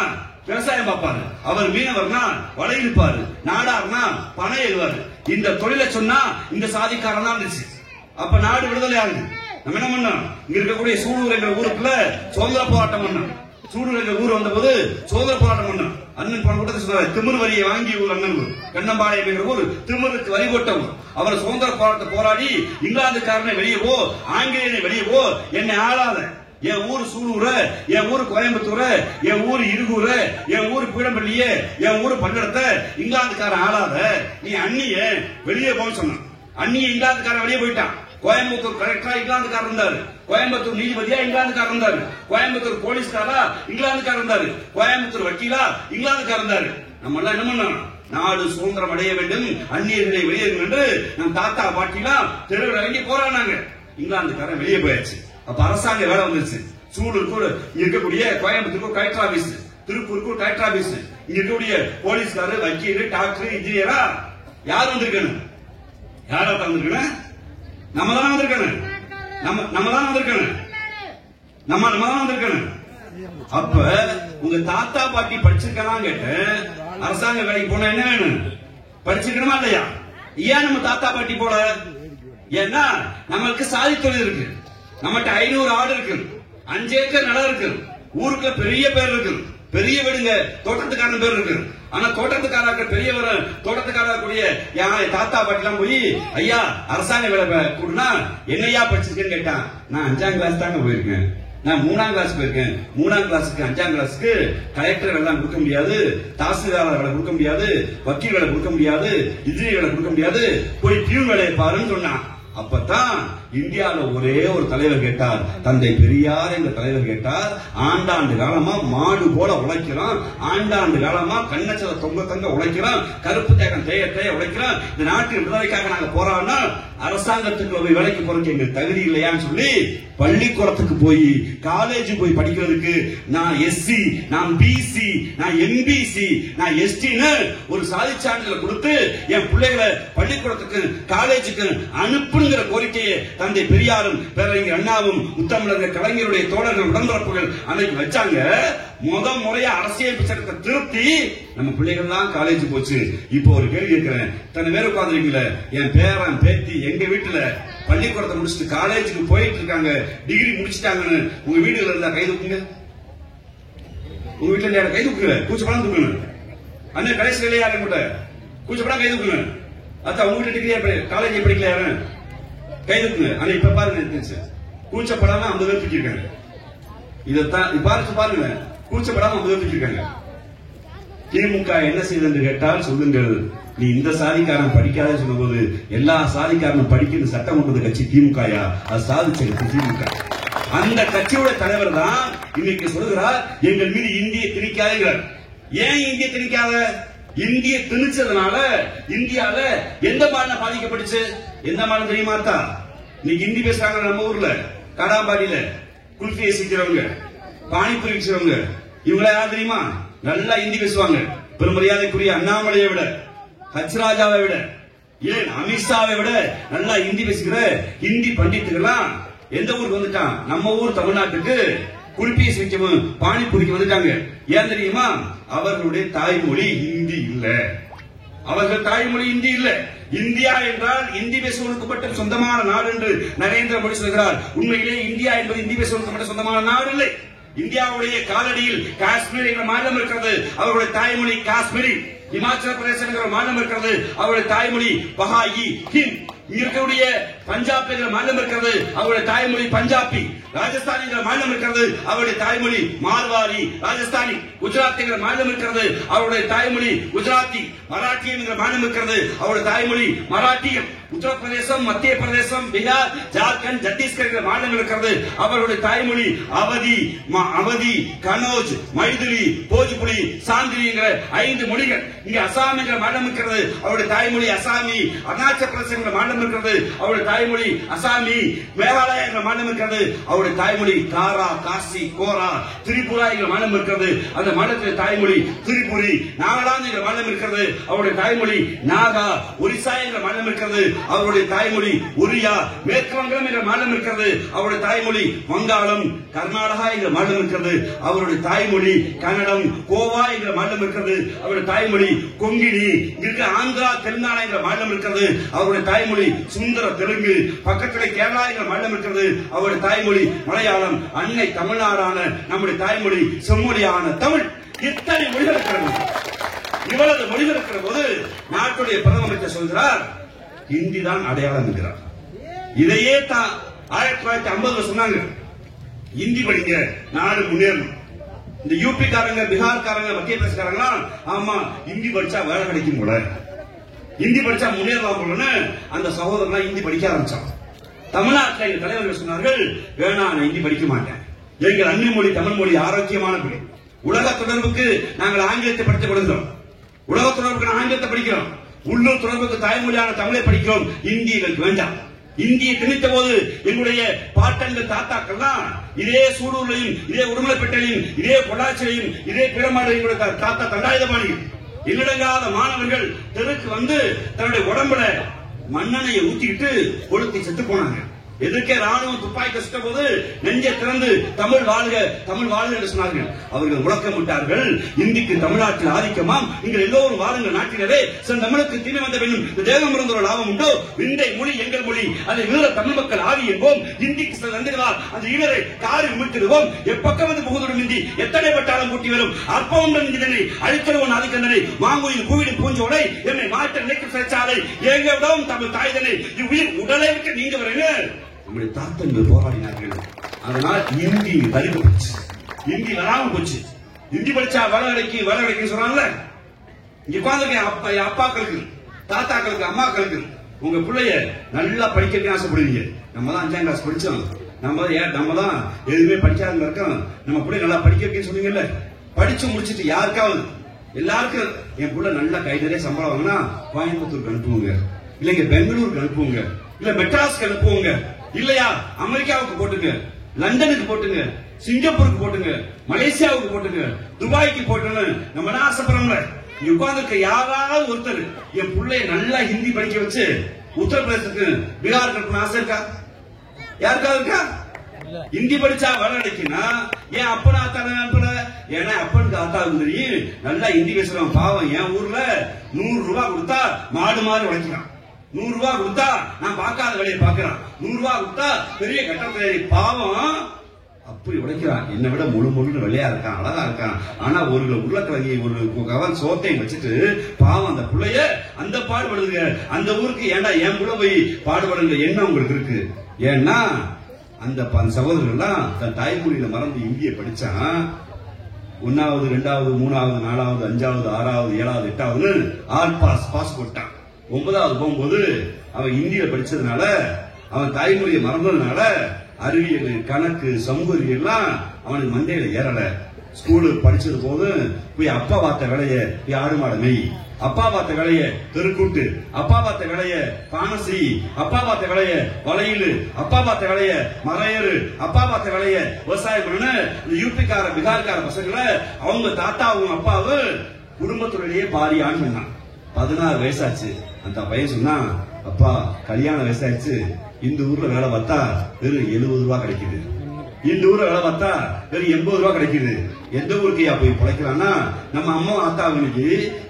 விவசாயம் பார்ப்பாரு, அவர் மீனவர்னா வலை இழுப்பாரு, நாடார்னா பனை எழுவாரு. இந்த தொழிலை சொன்னா இந்த சாதிக்காரன் தான் இருந்துச்சு. அப்ப நாடு விடுதலை ஆகுது. நம்ம என்ன பண்ணோம்? இங்க இருக்கக்கூடிய சூலூர் என்ற ஊருக்குள்ள சுதந்திர போராட்டம் பண்ணோம். சூலூர் என்ற ஊர் வந்த போது சுதந்திர போராட்டம் பண்ணோம். அண்ணன் போன கூட்டத்தை சொன்னார், திமிர் வரியை வாங்கி ஊர் அண்ணன் ஊர் கண்ணம்பாளையம் என்ற ஊர் திமிருக்கு வரி போட்ட ஊர். அவர் சுதந்திர போராட்டத்தை போராடி இங்கிலாந்துக்காரனை வெளியே போ, ஆங்கிலேயனை வெளியே போ, என்னை ஆளாத, என் ஊர் சூலூர, என் ஊர் கோயம்புத்தூர, என் ஊர் இருகூர, என் ஊர் பீடம்பள்ளிய, என் ஊர் பல்லடத்தை இங்கிலாந்துக்காரன் ஆளாத, நீ அண்ணிய வெளியே போன்னு சொன்னான். அண்ணிய இங்கிலாந்துக்காரன் வெளியே போயிட்டான். கோயம்புத்தூர் கலெக்டரா இங்கிலாந்துக்காரர் இருந்தாரு, கோயம்புத்தூர் நீதிபதியா இங்கிலாந்துக்காரர் இருந்தாரு, கோயம்புத்தூர் போலீஸ்காரா இங்கிலாந்துக்காரர் இருந்தாரு, கோயம்புத்தூர் வக்கீலா இங்கிலாந்துக்காரர் இருந்தாரு. நம்ம எல்லாம் என்ன பண்ணோம்? நாடு சுதந்திரம் அடைய வேண்டும், அந்நியர்களை வெளியேறும் என்று நம் தாத்தா பாட்டிலாம் தெருவில் இறங்கி போராடினாங்க. இங்கிலாந்துக்காரன் வெளியே போயாச்சு. அப்ப அரசாங்க வேலை வந்துருச்சு. சூலூருக்கு இருக்கக்கூடிய கோயம்புத்தூருக்கு கலெக்டர் ஆபீஸ், திருப்பூருக்கு கலெக்டர் ஆபீஸ், இங்க இருக்கக்கூடிய போலீஸ்காரர், வக்கீல், டாக்டர், இன்ஜினியரா யார் வந்திருக்கணும்? யாரா வந்திருக்கணும்? நம்ம தான் வந்திருக்கணும். நம்ம தான் வந்திருக்கணும். நம்ம தான் வந்திருக்கணும். அப்ப உங்க தாத்தா பாட்டி படிச்சிருக்கலாம் கேட்டு அரசாங்க வேலைக்கு போனா என்ன வேணும்? படிச்சிருக்கணுமா இல்லையா? ஏன் நம்ம தாத்தா பாட்டி போல? ஏன்னா நம்மளுக்கு சாதி தொழில் இருக்கு. நம்மகிட்ட 500 ஆடு இருக்கு, 5 ஏக்கர் நிலம் இருக்கு, ஊருக்குள்ள பெரிய பேர் இருக்கு, பெரிய வீடுங்க, தோட்டத்துக்காரன் பேர் இருக்கு. ஆனா தோட்டத்துக்காரர் பெரியவர், தோட்டத்துக்காரர் கூடிய தாத்தா பாட்டி எல்லாம் போய் ஐயா அரசாங்க வேலை கூடனா என்னையா படிச்சிருக்கேன்னு கேட்டான். நான் 5ஆம் கிளாஸ் தாங்க போயிருக்கேன், நான் 3ஆம் கிளாஸ் போயிருக்கேன். 3ஆம் கிளாஸுக்கு 5ஆம் கிளாஸுக்கு கலெக்டர் வேலை கொடுக்க முடியாது, தாசில்தார் வேலை கொடுக்க முடியாது, வக்கீல் வேலை கொடுக்க முடியாது, இன்ஜினியர் வேலை கொடுக்க முடியாது, போய் பியூன் வேலையை பாருன்னு சொன்னான். அப்பதான் இந்தியாவில ஒரே ஒரு தலைவர் கேட்டார், தந்தை பெரியார் என்ற தலைவர் கேட்டார். ஆண்டாண்டு காலமா மாடு போல உழைக்கிறான், ஆண்டாண்டு காலமா கண்ணச்சல தொங்க தங்க உழைக்கிறான், கருப்பு தேகம் தேய உழைக்கிறான், இந்த நாட்டின் விடுதலைக்காக நாங்க போராடினா அரசாங்கத்துக்கு போய் வேலைக்கு போறதுக்கு எங்களுக்கு தகுதி இல்லையான்னு சொல்லி பள்ளிக்கூடத்துக்கு போய் காலேஜ் போய் படிக்கிறதுக்கு நான் எஸ்சி, நான் பிசி, நான் எம்பிசி, நான் எஸ்டின்னு ஒரு சாதி சான்றிதழ் கொடுத்து என் பிள்ளைகளை பள்ளிக்கூடத்துக்கு காலேஜுக்கு அனுப்புங்கிற கோரிக்கையை தந்தை பெரியாரும் பேரறிஞர் அண்ணாவும் முத்தமிழர் கலைஞருடைய தோழர்கள் உடன்பிறப்புகள் அன்னைக்கு வச்சாங்க. முறையா அரசியல் சட்டத்தை திருத்தி நம்ம பிள்ளைகள் தான் காலேஜ் போச்சு. இப்போ ஒரு கேள்வி கேட்கிறேன், தன்னை பேர் உட்கார்ந்துருக்கீங்களா? என் பேரன் பேத்தி எங்க வீட்டுல பள்ளிக்கூடத்தை முடிச்சுட்டு காலேஜுக்கு போயிட்டு இருக்காங்க, டிகிரி முடிச்சுட்டாங்கன்னு உங்க வீடுல இருந்தா கை தூக்குங்க. உங்க வீட்டுல கை தூக்குங்க, கூச்சப்படம் தூக்கணும். அண்ணன் கடைசியில யாரும் கூட கூச்சப்படம் கை தூக்குங்க. அத்தா உங்க வீட்டு டிகிரி காலேஜ் படிக்கல யாரு கை தூக்குங்க. ஆனா இப்ப பாருங்க, கூச்சப்படாம 50 பேர் தூக்கிருக்காங்க. இதைத்தான் பாருங்க, கூச்சப்படாம 50 பேர் தூக்கிருக்காங்க. திமுக என்ன செய்தது கேட்டால் சொல்லுங்கள். நீ இந்த சாதிக்காரன் படிக்காத சொல்லும்போது எல்லா சாதிக்காரனும் படிக்கிறது சட்டம் கொண்டது கட்சி திமுகயா? அது சாதிச்ச திமுக. அந்த கட்சியோட தலைவர் தான் இன்னைக்கு சொல்லுகிறார், எங்கள் மீது இந்திய திணிக்காதீர்கள். ஏன் இந்திய திணிக்காத? இந்திய திணிச்சதுனால இந்தியால எந்த மாநிலம் பாதிக்கப்பட்டுச்சு? எந்த மாநிலம் தெரியுமாத்தா? இன்னைக்கு ஹிந்தி பேசுறாங்க நம்ம ஊர்ல, கடாம்பாடியில குல்ஃபி விற்கிறவங்க, பானிபூரி விற்கிறவங்க, இவங்கள யார் தெரியுமா? நல்லா ஹிந்தி பேசுவாங்க. பெருமரியாதைக்குரிய அண்ணாமலையை விட, ஹச்ராஜாவை விட, ஏன் அமித்ஷாவை விட நல்லா ஹிந்தி பேசுகிற ஹிந்தி பண்டித்துக்கெல்லாம் எந்த ஊருக்கு வந்துட்டான்? நம்ம ஊர் தமிழ்நாட்டுக்கு குல்ஃபி விற்கவும் பானிபூரிக்கு வந்துட்டாங்க. ஏன் தெரியுமா? அவர்களுடைய தாய்மொழி ஹிந்தி இல்ல. அவர்கள் தாய்மொழி இந்தி இல்ல. இந்தியா என்றால் இந்தி பேசுவதற்கு மட்டும் சொந்தமான நாடு என்று நரேந்திர மோடி சொல்கிறார். உண்மையிலே இந்தியா என்பது இந்தி பேசுவதற்கு மட்டும் சொந்தமான நாடு இல்லை. இந்தியாவுடைய காலடியில் காஷ்மீர் என்ற மாநிலம் இருக்கிறது, அவருடைய தாய்மொழி காஷ்மீரி. இமாச்சல பிரதேசம் என்ற மாநிலம் இருக்கிறது, அவருடைய தாய்மொழி பஹாயி ஹிந்த். இருக்கக்கூடிய பஞ்சாப் என்ற மாநிலம் இருக்கிறது, அவருடைய தாய்மொழி பஞ்சாபி. ராஜஸ்தான் என்ற மாநிலம் இருக்கிறது, அவருடைய தாய்மொழி மார்வாரி ராஜஸ்தானி. குஜராத் என்ற மாநிலம் இருக்கிறது, அவருடைய தாய்மொழி குஜராத்தி. மராட்டியம் என்ற மாநிலம் இருக்கிறது, அவருடைய தாய்மொழி மராட்டியம். உத்தரப்பிரதேசம், மத்திய பிரதேசம், பீகார், ஜார்க்கண்ட், சத்தீஸ்கர் என்ற மாநிலம் இருக்கிறது, அவருடைய தாய்மொழி அவதி, அவதி, கனோஜ், மைதிலி, போஜ்புரி, சாந்திரி என்கிற 5 மொழிகள். இங்க அசாம் என்ற மாநிலம் இருக்கிறது, அவருடைய தாய்மொழி அசாமி. அருணாச்சல பிரதேசம் என்ற மாநிலம் இருக்கிறது, அவருடைய தாய்மொழி அசாமி. மேகாலயா என்ற மாநிலம் இருக்கிறது, அவருடைய தாய்மொழி காரா, காசி, கோரா. திரிபுரா என்ற மாநிலம் இருக்கிறது, அந்த மாநிலத்தின் தாய்மொழி திரிபுரி. நாகாலாந்து என்ற மாநிலம் இருக்கிறது, அவருடைய தாய்மொழி நாகா. ஒரிசா என்ற மாநிலம் இருக்கிறது, அவருடைய தாய்மொழி ஒரியா. மேற்கு வங்கம் என்ற மாநிலம் இருக்கிறது, அவருடைய தாய்மொழி வங்காளம். கர்நாடகா என்ற மாநிலம் இருக்கிறது, அவருடைய தாய்மொழி கன்னடம். கோவா என்ற மாநிலம் இருக்கிறது, அவருடைய தாய்மொழி கொங்கிணி. இருக்க ஆந்திரா, தெலுங்கானா என்ற மாநிலம் இருக்கிறது, அவருடைய தாய்மொழி சுந்தர தெலுங்கு. பக்கத்தில் கேரளா என்ற மாநிலம் இருக்கிறது, அவருடைய தாய்மொழி மலையாளம். அன்னை தமிழ்நாடான நம்முடைய தாய்மொழி செம்மொழியான தமிழ். இத்தனை மொழிகள் இருக்கிறது. இவ்வளவு மொழிகள் இருக்கிற போது நாட்டுடைய பிரதம அமைச்சர் சொல்கிறார், ஹிந்தி தான் அடையாளம் என்கிறார். இதையே தான் 1950 சொன்னாங்க, ஹிந்தி படிங்க நாடு முன்னேறணும். இந்த யூபி காரங்க, பீகார் காரங்க, மத்திய பிரதேசக்காரங்க ஆமா ஹிந்தி படிச்சா வேலை கிடைக்கும் போல, ஹிந்தி படிச்சா முன்னேறலாம் போலன்னு அந்த சகோதரர்லாம் ஹிந்தி படிக்க ஆரம்பிச்சான். தமிழ்நாட்டில் எங்கள் தலைவர்கள் சொன்னார்கள், வேணாம் நான் ஹிந்தி படிக்க மாட்டேன், எங்கள் அன்னை மொழி தமிழ் மொழி ஆரோக்கியமான மொழி. உலக தொடர்புக்கு நாங்கள் ஆங்கிலத்தை படித்துக் கொடுக்கிறோம். உலக தொடர்புக்கு ஆங்கிலத்தை படிக்கிறோம், உள்ளூர் தொடர்புக்கு தாய்மொழியான தமிழை படிக்கிறோம். இந்தி எங்களுக்கு வேண்டாம். இந்தியை திணித்த போது எங்களுடைய பாட்டங்கள் தாத்தாக்கள்லாம் இதே சூடூர்லையும், இதே உடுமலைப்பேட்டையிலும், இதே பொள்ளாச்சியிலையும், இதே பிறமாடு தாத்தா தண்டாயுதபாணிகள் எண்ணிடங்காத மாணவர்கள் தெருக்கு வந்து தன்னுடைய உடம்புல மண்ணெண்ணையை ஊத்திக்கிட்டு கொளுத்தி செத்து போனாங்க. எதிர்க்கே ராணுவம் துப்பாக்கி கசித்த போது நெஞ்சை திறந்து தமிழ் வாழ்க, தமிழ் வாழ்க என்று சொன்னார்கள். அவர்கள் முழக்கமிட்டார்கள், இந்திக்கு தமிழ்நாட்டில் ஆதிக்கமாம், நீங்கள் எல்லோரும் வாருங்கள் நாட்டினரே, தமிழுக்கு தீமை வந்த வேண்டும், இந்த தேவம் இருந்த ஒரு லாபம் உண்டோ, விந்தை மொழி எங்கள் மொழி, அதை வீர தமிழ் மக்கள் ஆதி என்போம், இந்திக்கு சில நன்றிகளால் அந்த ஈழரை காரி உமிழ்த்திடுவோம், எப்பக்கம் வந்து புகுதுடும் இந்தி எத்தனை பட்டாளம் கூட்டி வரும், அற்பம் இந்திதனை அழித்தருவன் ஆதிக்கந்தனை மாங்குயில் கூவிடும் பூஞ்சோலை என்னை மாற்ற நினைக்கும் சிறைச்சாலை எங்க விடவும் தமிழ் தாய்தனை இவ்வுயிர் உடலை விட்டு நீங்க வரேன்னு நம்முடைய தாத்தங்கள் போராடினார்கள். அதனால் இந்தி தடுக்கப்பட்டுச்சு, இந்தி வராம போச்சு. இந்தி படிச்சா வேலை கிடைக்கும் சொல்றாங்கல்ல, இங்க உட்கார்ந்து அப்பாக்களுக்கு, தாத்தாக்களுக்கு, அம்மாக்களுக்கு உங்க பிள்ளைய நல்லா படிக்க ஆசைப்படுவீங்க. நம்ம தான் 5ஆம் கிளாஸ் படிச்சோம், நம்ம தான் எதுவுமே படிக்காத இருக்கோம், நம்ம பிள்ளை நல்லா படிக்க வைக்கன்னு சொன்னீங்கல்ல. படிச்சு முடிச்சுட்டு யாருக்காவது எல்லாருக்கும் என் பிள்ளை நல்லா கை நிறைய சம்பளம் வாங்கினா கோயம்புத்தூருக்கு அனுப்புவோங்க, இல்லைங்க பெங்களூருக்கு அனுப்புவோங்க, இல்ல மெட்ராஸ்க்கு அனுப்புவோங்க, இல்லையா அமெரிக்காவுக்கு போட்டுங்க, லண்டனுக்கு போட்டுங்க, சிங்கப்பூருக்கு போட்டுங்க, மலேசியாவுக்கு போட்டுங்க, துபாய்க்கு போட்டுன்னு நம்ம ஆசைப்படுறோம்ல. இங்க உட்கார்ந்து யாராவது ஒருத்தர் என் பிள்ளைய நல்லா ஹிந்தி படிக்க வச்சு உத்தரப்பிரதேசத்துக்கு, பீகாருக்கு ஆசை இருக்கா? யாருக்காவது இருக்கா? ஹிந்தி படிச்சா வேலை கிடைக்குன்னா ஏன் அப்பனா அத்தான அனுப்பல? ஏன்னா அப்பனுக்கு அத்தாவுக்கு தெரியும் நல்லா ஹிந்தி பேசுறான். பாவம் என் ஊர்ல 100 ரூபாய் கொடுத்தா மாடு மாதிரி உழைக்கிறான், 100 ரூபாய் கொடுத்தா நான் பார்க்காத வேலையை பார்க்கிறான், 100 ரூபாய் கொடுத்தா பெரிய கட்டத்தை பாவம் அப்படி உடைக்கிறான். என்னை விட முழு வெள்ளையா இருக்கான், அழகா இருக்கான். ஆனா ஒரு உருளைக்கிழங்கி ஒரு கவன் சோத்தையும் வச்சுட்டு பாவம் அந்த பிள்ளைய அந்த பாடுபடுதுங்க. அந்த ஊருக்கு ஏன்டா என் புள்ள போய் பாடுபடுங்க என்ன உங்களுக்கு இருக்கு? ஏன்னா அந்த சகோதரர்கள்லாம் தன் தாய்மொழியில மறந்து இந்திய படிச்சான். 1வது 2வது 3வது 4வது 5வது 6வது 7வது 8வது ஆல் பாஸ் போட்டான். 9வது போகும்போது அவன் இந்தியில படிச்சதுனால, அவன் தாய்மொழியை மறந்ததுனால அறிவியல், கணக்கு, சமூக எல்லாம் அவனுக்கு மண்டையில ஏறல. ஸ்கூலு படிச்சது போது போய் அப்பா பார்த்த வேலைய போய் ஆடு மாட மெய், அப்பா பார்த்த வேலைய தெருக்கூட்டு, அப்பா பார்த்த வேலைய பானசி, அப்பா பார்த்த வேலைய வளையலு, அப்பா பார்த்த வேலைய மறையரு, அப்பா பார்த்த வேலைய விவசாயம் பண்ணு. இந்த யூபிக்கார பீகார்கார பசங்களை அவங்க தாத்தா அவங்க அப்பாவு குடும்பத்துறையிலேயே பாரியான்னு சொன்னான். 16 வயசாச்சு. அந்த பையன் சொன்னா, அப்பா கல்யாண வயசாச்சு, இந்த ஊர்ல வேலை பார்த்தா வெறும் 70 ரூபாய் கிடைக்குது, இந்த ஊர்ல வேலை பார்த்தா வெறும் 80 ரூபாய் கிடைக்குது. எந்த ஊருக்கு போய் பிழைக்கலாம்னா நம்ம அம்மா அத்தாவுக்கு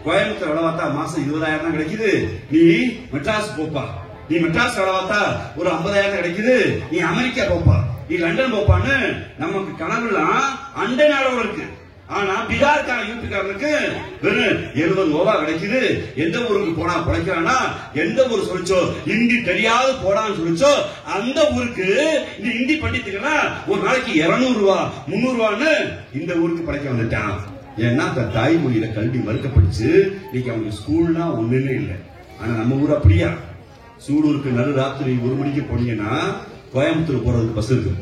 கோயம்புத்தூர் வேலை பார்த்தா மாசம் 20,000 தான் கிடைக்குது. நீ மெட்ராஸ் போப்பா, நீ மெட்ராஸ் வேலை பார்த்தா ஒரு 50,000 கிடைக்குது. நீ அமெரிக்கா போப்பா, நீ லண்டன் போப்பான்னு நமக்கு கனவுலாம் அண்டை நாடகம் இருக்கு. ஆனா பீகார்கார யூபிக்காரனுக்கு வெறும் 70 ரூபாய் கிடைக்குது. எந்த ஊருக்கு போனா பிழைக்கிறானா, எந்த ஊர் சொல்லிச்சோ ஹிந்தி தெரியாது போடான்னு சொல்லிச்சோ அந்த ஊருக்கு இந்த ஹிந்தி படித்துக்கன்னா ஒரு நாளைக்கு 200 ரூபாய் 300 ரூபான்னு இந்த ஊருக்கு பிழைக்க வந்துட்டான். ஏன்னா தன் தாய்மொழியில கல்வி மறுக்கப்பட்டுச்சு. இன்னைக்கு அவனுக்கு ஸ்கூல்னா ஒண்ணுமே இல்லை. ஆனா நம்ம ஊர் அப்படியா? சூலூருக்கு நடு ராத்திரி 1 மணிக்கு போனீங்கன்னா கோயம்புத்தூர் போறதுக்கு பஸ் இருக்கு,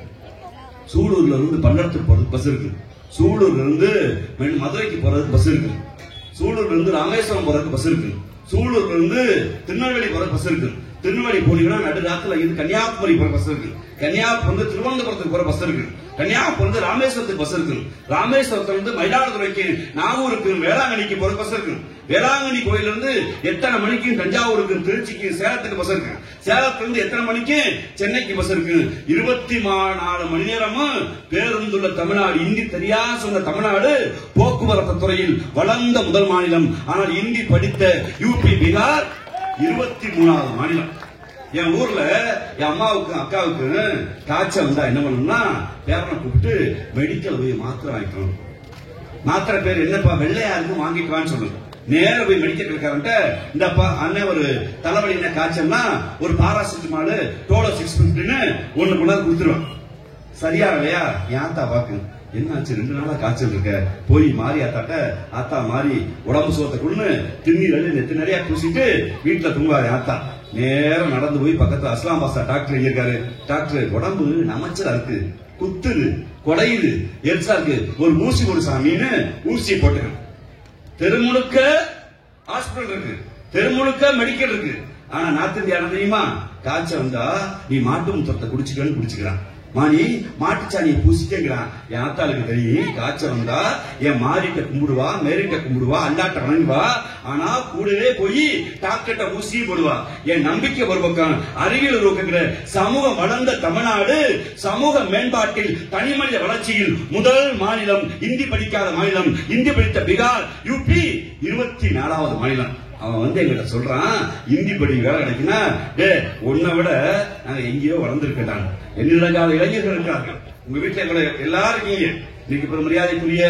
சூலூர்ல இருந்து பல்லடத்துக்கு போறதுக்கு பஸ் இருக்கு, சூலூர்ல இருந்து மதுரைக்கு போறதுக்கு பஸ் இருக்கு, சூலூர்ல இருந்து ராமேஸ்வரம் போறதுக்கு பஸ் இருக்கு, சூலூர்ல இருந்து திருநெல்வேலி போறதுக்கு பஸ் இருக்கு, திருநெல்வேலி போனீங்கன்னா நடு ராத்திரில இது கன்னியாகுமரி போற பஸ் இருக்கு, கன்னியாகுமரி திருவனந்தபுரத்துக்கு போற பஸ் இருக்கு, கன்னியாகுமரி ராமேஸ்வரத்துக்கு பஸ் இருக்கு, ராமேஸ்வரத்துல இருந்து மயிலாடுதுறைக்கு, நாகூருக்கு, வேளாங்கண்ணிக்கு போற பஸ் இருக்கு, வேளாங்கண்ணி கோயில இருந்து எத்தனை மணிக்கு தஞ்சாவூருக்கு, திருச்சிக்கு, சேலத்துக்கு பஸ் இருக்கு, சேலத்துல இருந்து எத்தனை மணிக்கு சென்னைக்கு பஸ் இருக்கு. 24 மணி நேரமும் பேருந்துள்ள தமிழ்நாடு. இந்தி தெரியாத சொன்ன தமிழ்நாடு போக்குவரத்து துறையில் வளர்ந்த முதல் மாநிலம். ஆனால் இந்தி படித்த யூபி, பீகார் 23வது மாநிலம். என் ஊர்ல என் அம்மாவுக்கு அக்காவுக்கு காய்ச்சல் வந்தா என்ன பண்ணணும்னா பேரனை கூப்பிட்டு மெடிக்கல் போய் மாத்திரை வாங்கிக்கணும். மாத்திரை பேர் என்னப்பா, வெள்ளையா இருக்கு வாங்கிட்டு வான்னு சொல்லுங்க. நேர போய் மெடிக்கல் இருக்காருன்ட்டு இந்தப்பா அண்ணன் ஒரு தலைவலி என்ன காய்ச்சல்னா ஒரு பாராசிட்டமால் டோலோ 650 ஒண்ணு கொண்டாந்து கொடுத்துருவான். சரியா இல்லையா? ஏன்தா பாக்கு என்னாச்சு 2 நாளா காய்ச்சல் இருக்க, போய் மாறி ஆத்தாட்ட ஆத்தா மாறி உடம்பு சோத்த கொண்டு திண்ணீர் நெத்து நிறைய பூசிட்டு வீட்டுல தூங்குவாரு ஆத்தா. நேரம் நடந்து போய் பக்கத்துல அஸ்லாம் பாஷா டாக்டர் இருக்காரு. டாக்டர் உடம்பு நமச்சலா இருக்கு, குத்துது, கொடையுது, எரிச்சலா இருக்கு, ஒரு ஊசி போடு சாமின்னு ஊசியை போட்டுக்க. தெருமுழுக்க ஹாஸ்பிட்டல் இருக்கு, தெருமுழுக்க மெடிக்கல் இருக்கு. ஆனா நார்த் இந்தியா தெரியுமா, காய்ச்சல் வந்தா நீ மாட்டு முத்தத்தை குடிச்சுக்கிறான், மாணி மாட்டுச்சாணியை பூசிட்டேங்கிறான். என் ஆத்தாளுக்கு தெரியும், காய்ச்சல் வந்தா என் மாறிட்ட கும்பிடுவா, மேரிட்ட கும்பிடுவா, அல்லாட்ட வணங்குவா. ஆனா கூடவே போய் டாக்டர்கிட்ட ஊசி போடுவா. என் நம்பிக்கை ஒரு பக்கம், அறிவியல் இருக்கிற சமூகம் வளர்ந்த தமிழ்நாடு சமூக மேம்பாட்டில் தனிமனித வளர்ச்சியில் முதல் மாநிலம், இந்தி படிக்காத மாநிலம், இந்தி படித்த பீகார், யூபி 24வது மாநிலம். அவன் எங்கிட்ட சொல்றான், இந்தி படி வேலை கிடைக்குன்னா உன்னை விட நாங்க எங்கேயோ வளர்ந்துருக்கேன். என்னிடங்காத இளைஞர்கள் இருக்கிறார்கள். உங்க வீட்டுல எங்களை எல்லாரும் இருக்கீங்க. இன்னைக்கு மரியாதைக்குரிய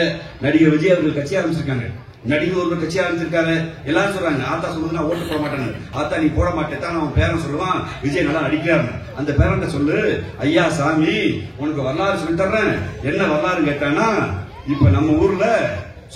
நடிகர் விஜய் அவர்கள் கட்சி ஆரம்பிச்சிருக்காங்க. நடிகர் ஒரு கட்சி ஆரம்பிச்சிருக்காரு. எல்லாரும் சொல்றாங்க, ஆத்தா சொல்லுங்க நான் ஓட்டு போட மாட்டேன்னு. ஆத்தா நீ போட மாட்டேன், அவன் பேரன் சொல்லுவான், விஜய் நல்லா நடிக்கிறாரு. அந்த பேரன் சொல்லு, ஐயா சாமி உனக்கு வரலாறு சொல்லி தர்றேன். என்ன வரலாறு கேட்டானா, இப்ப நம்ம ஊர்ல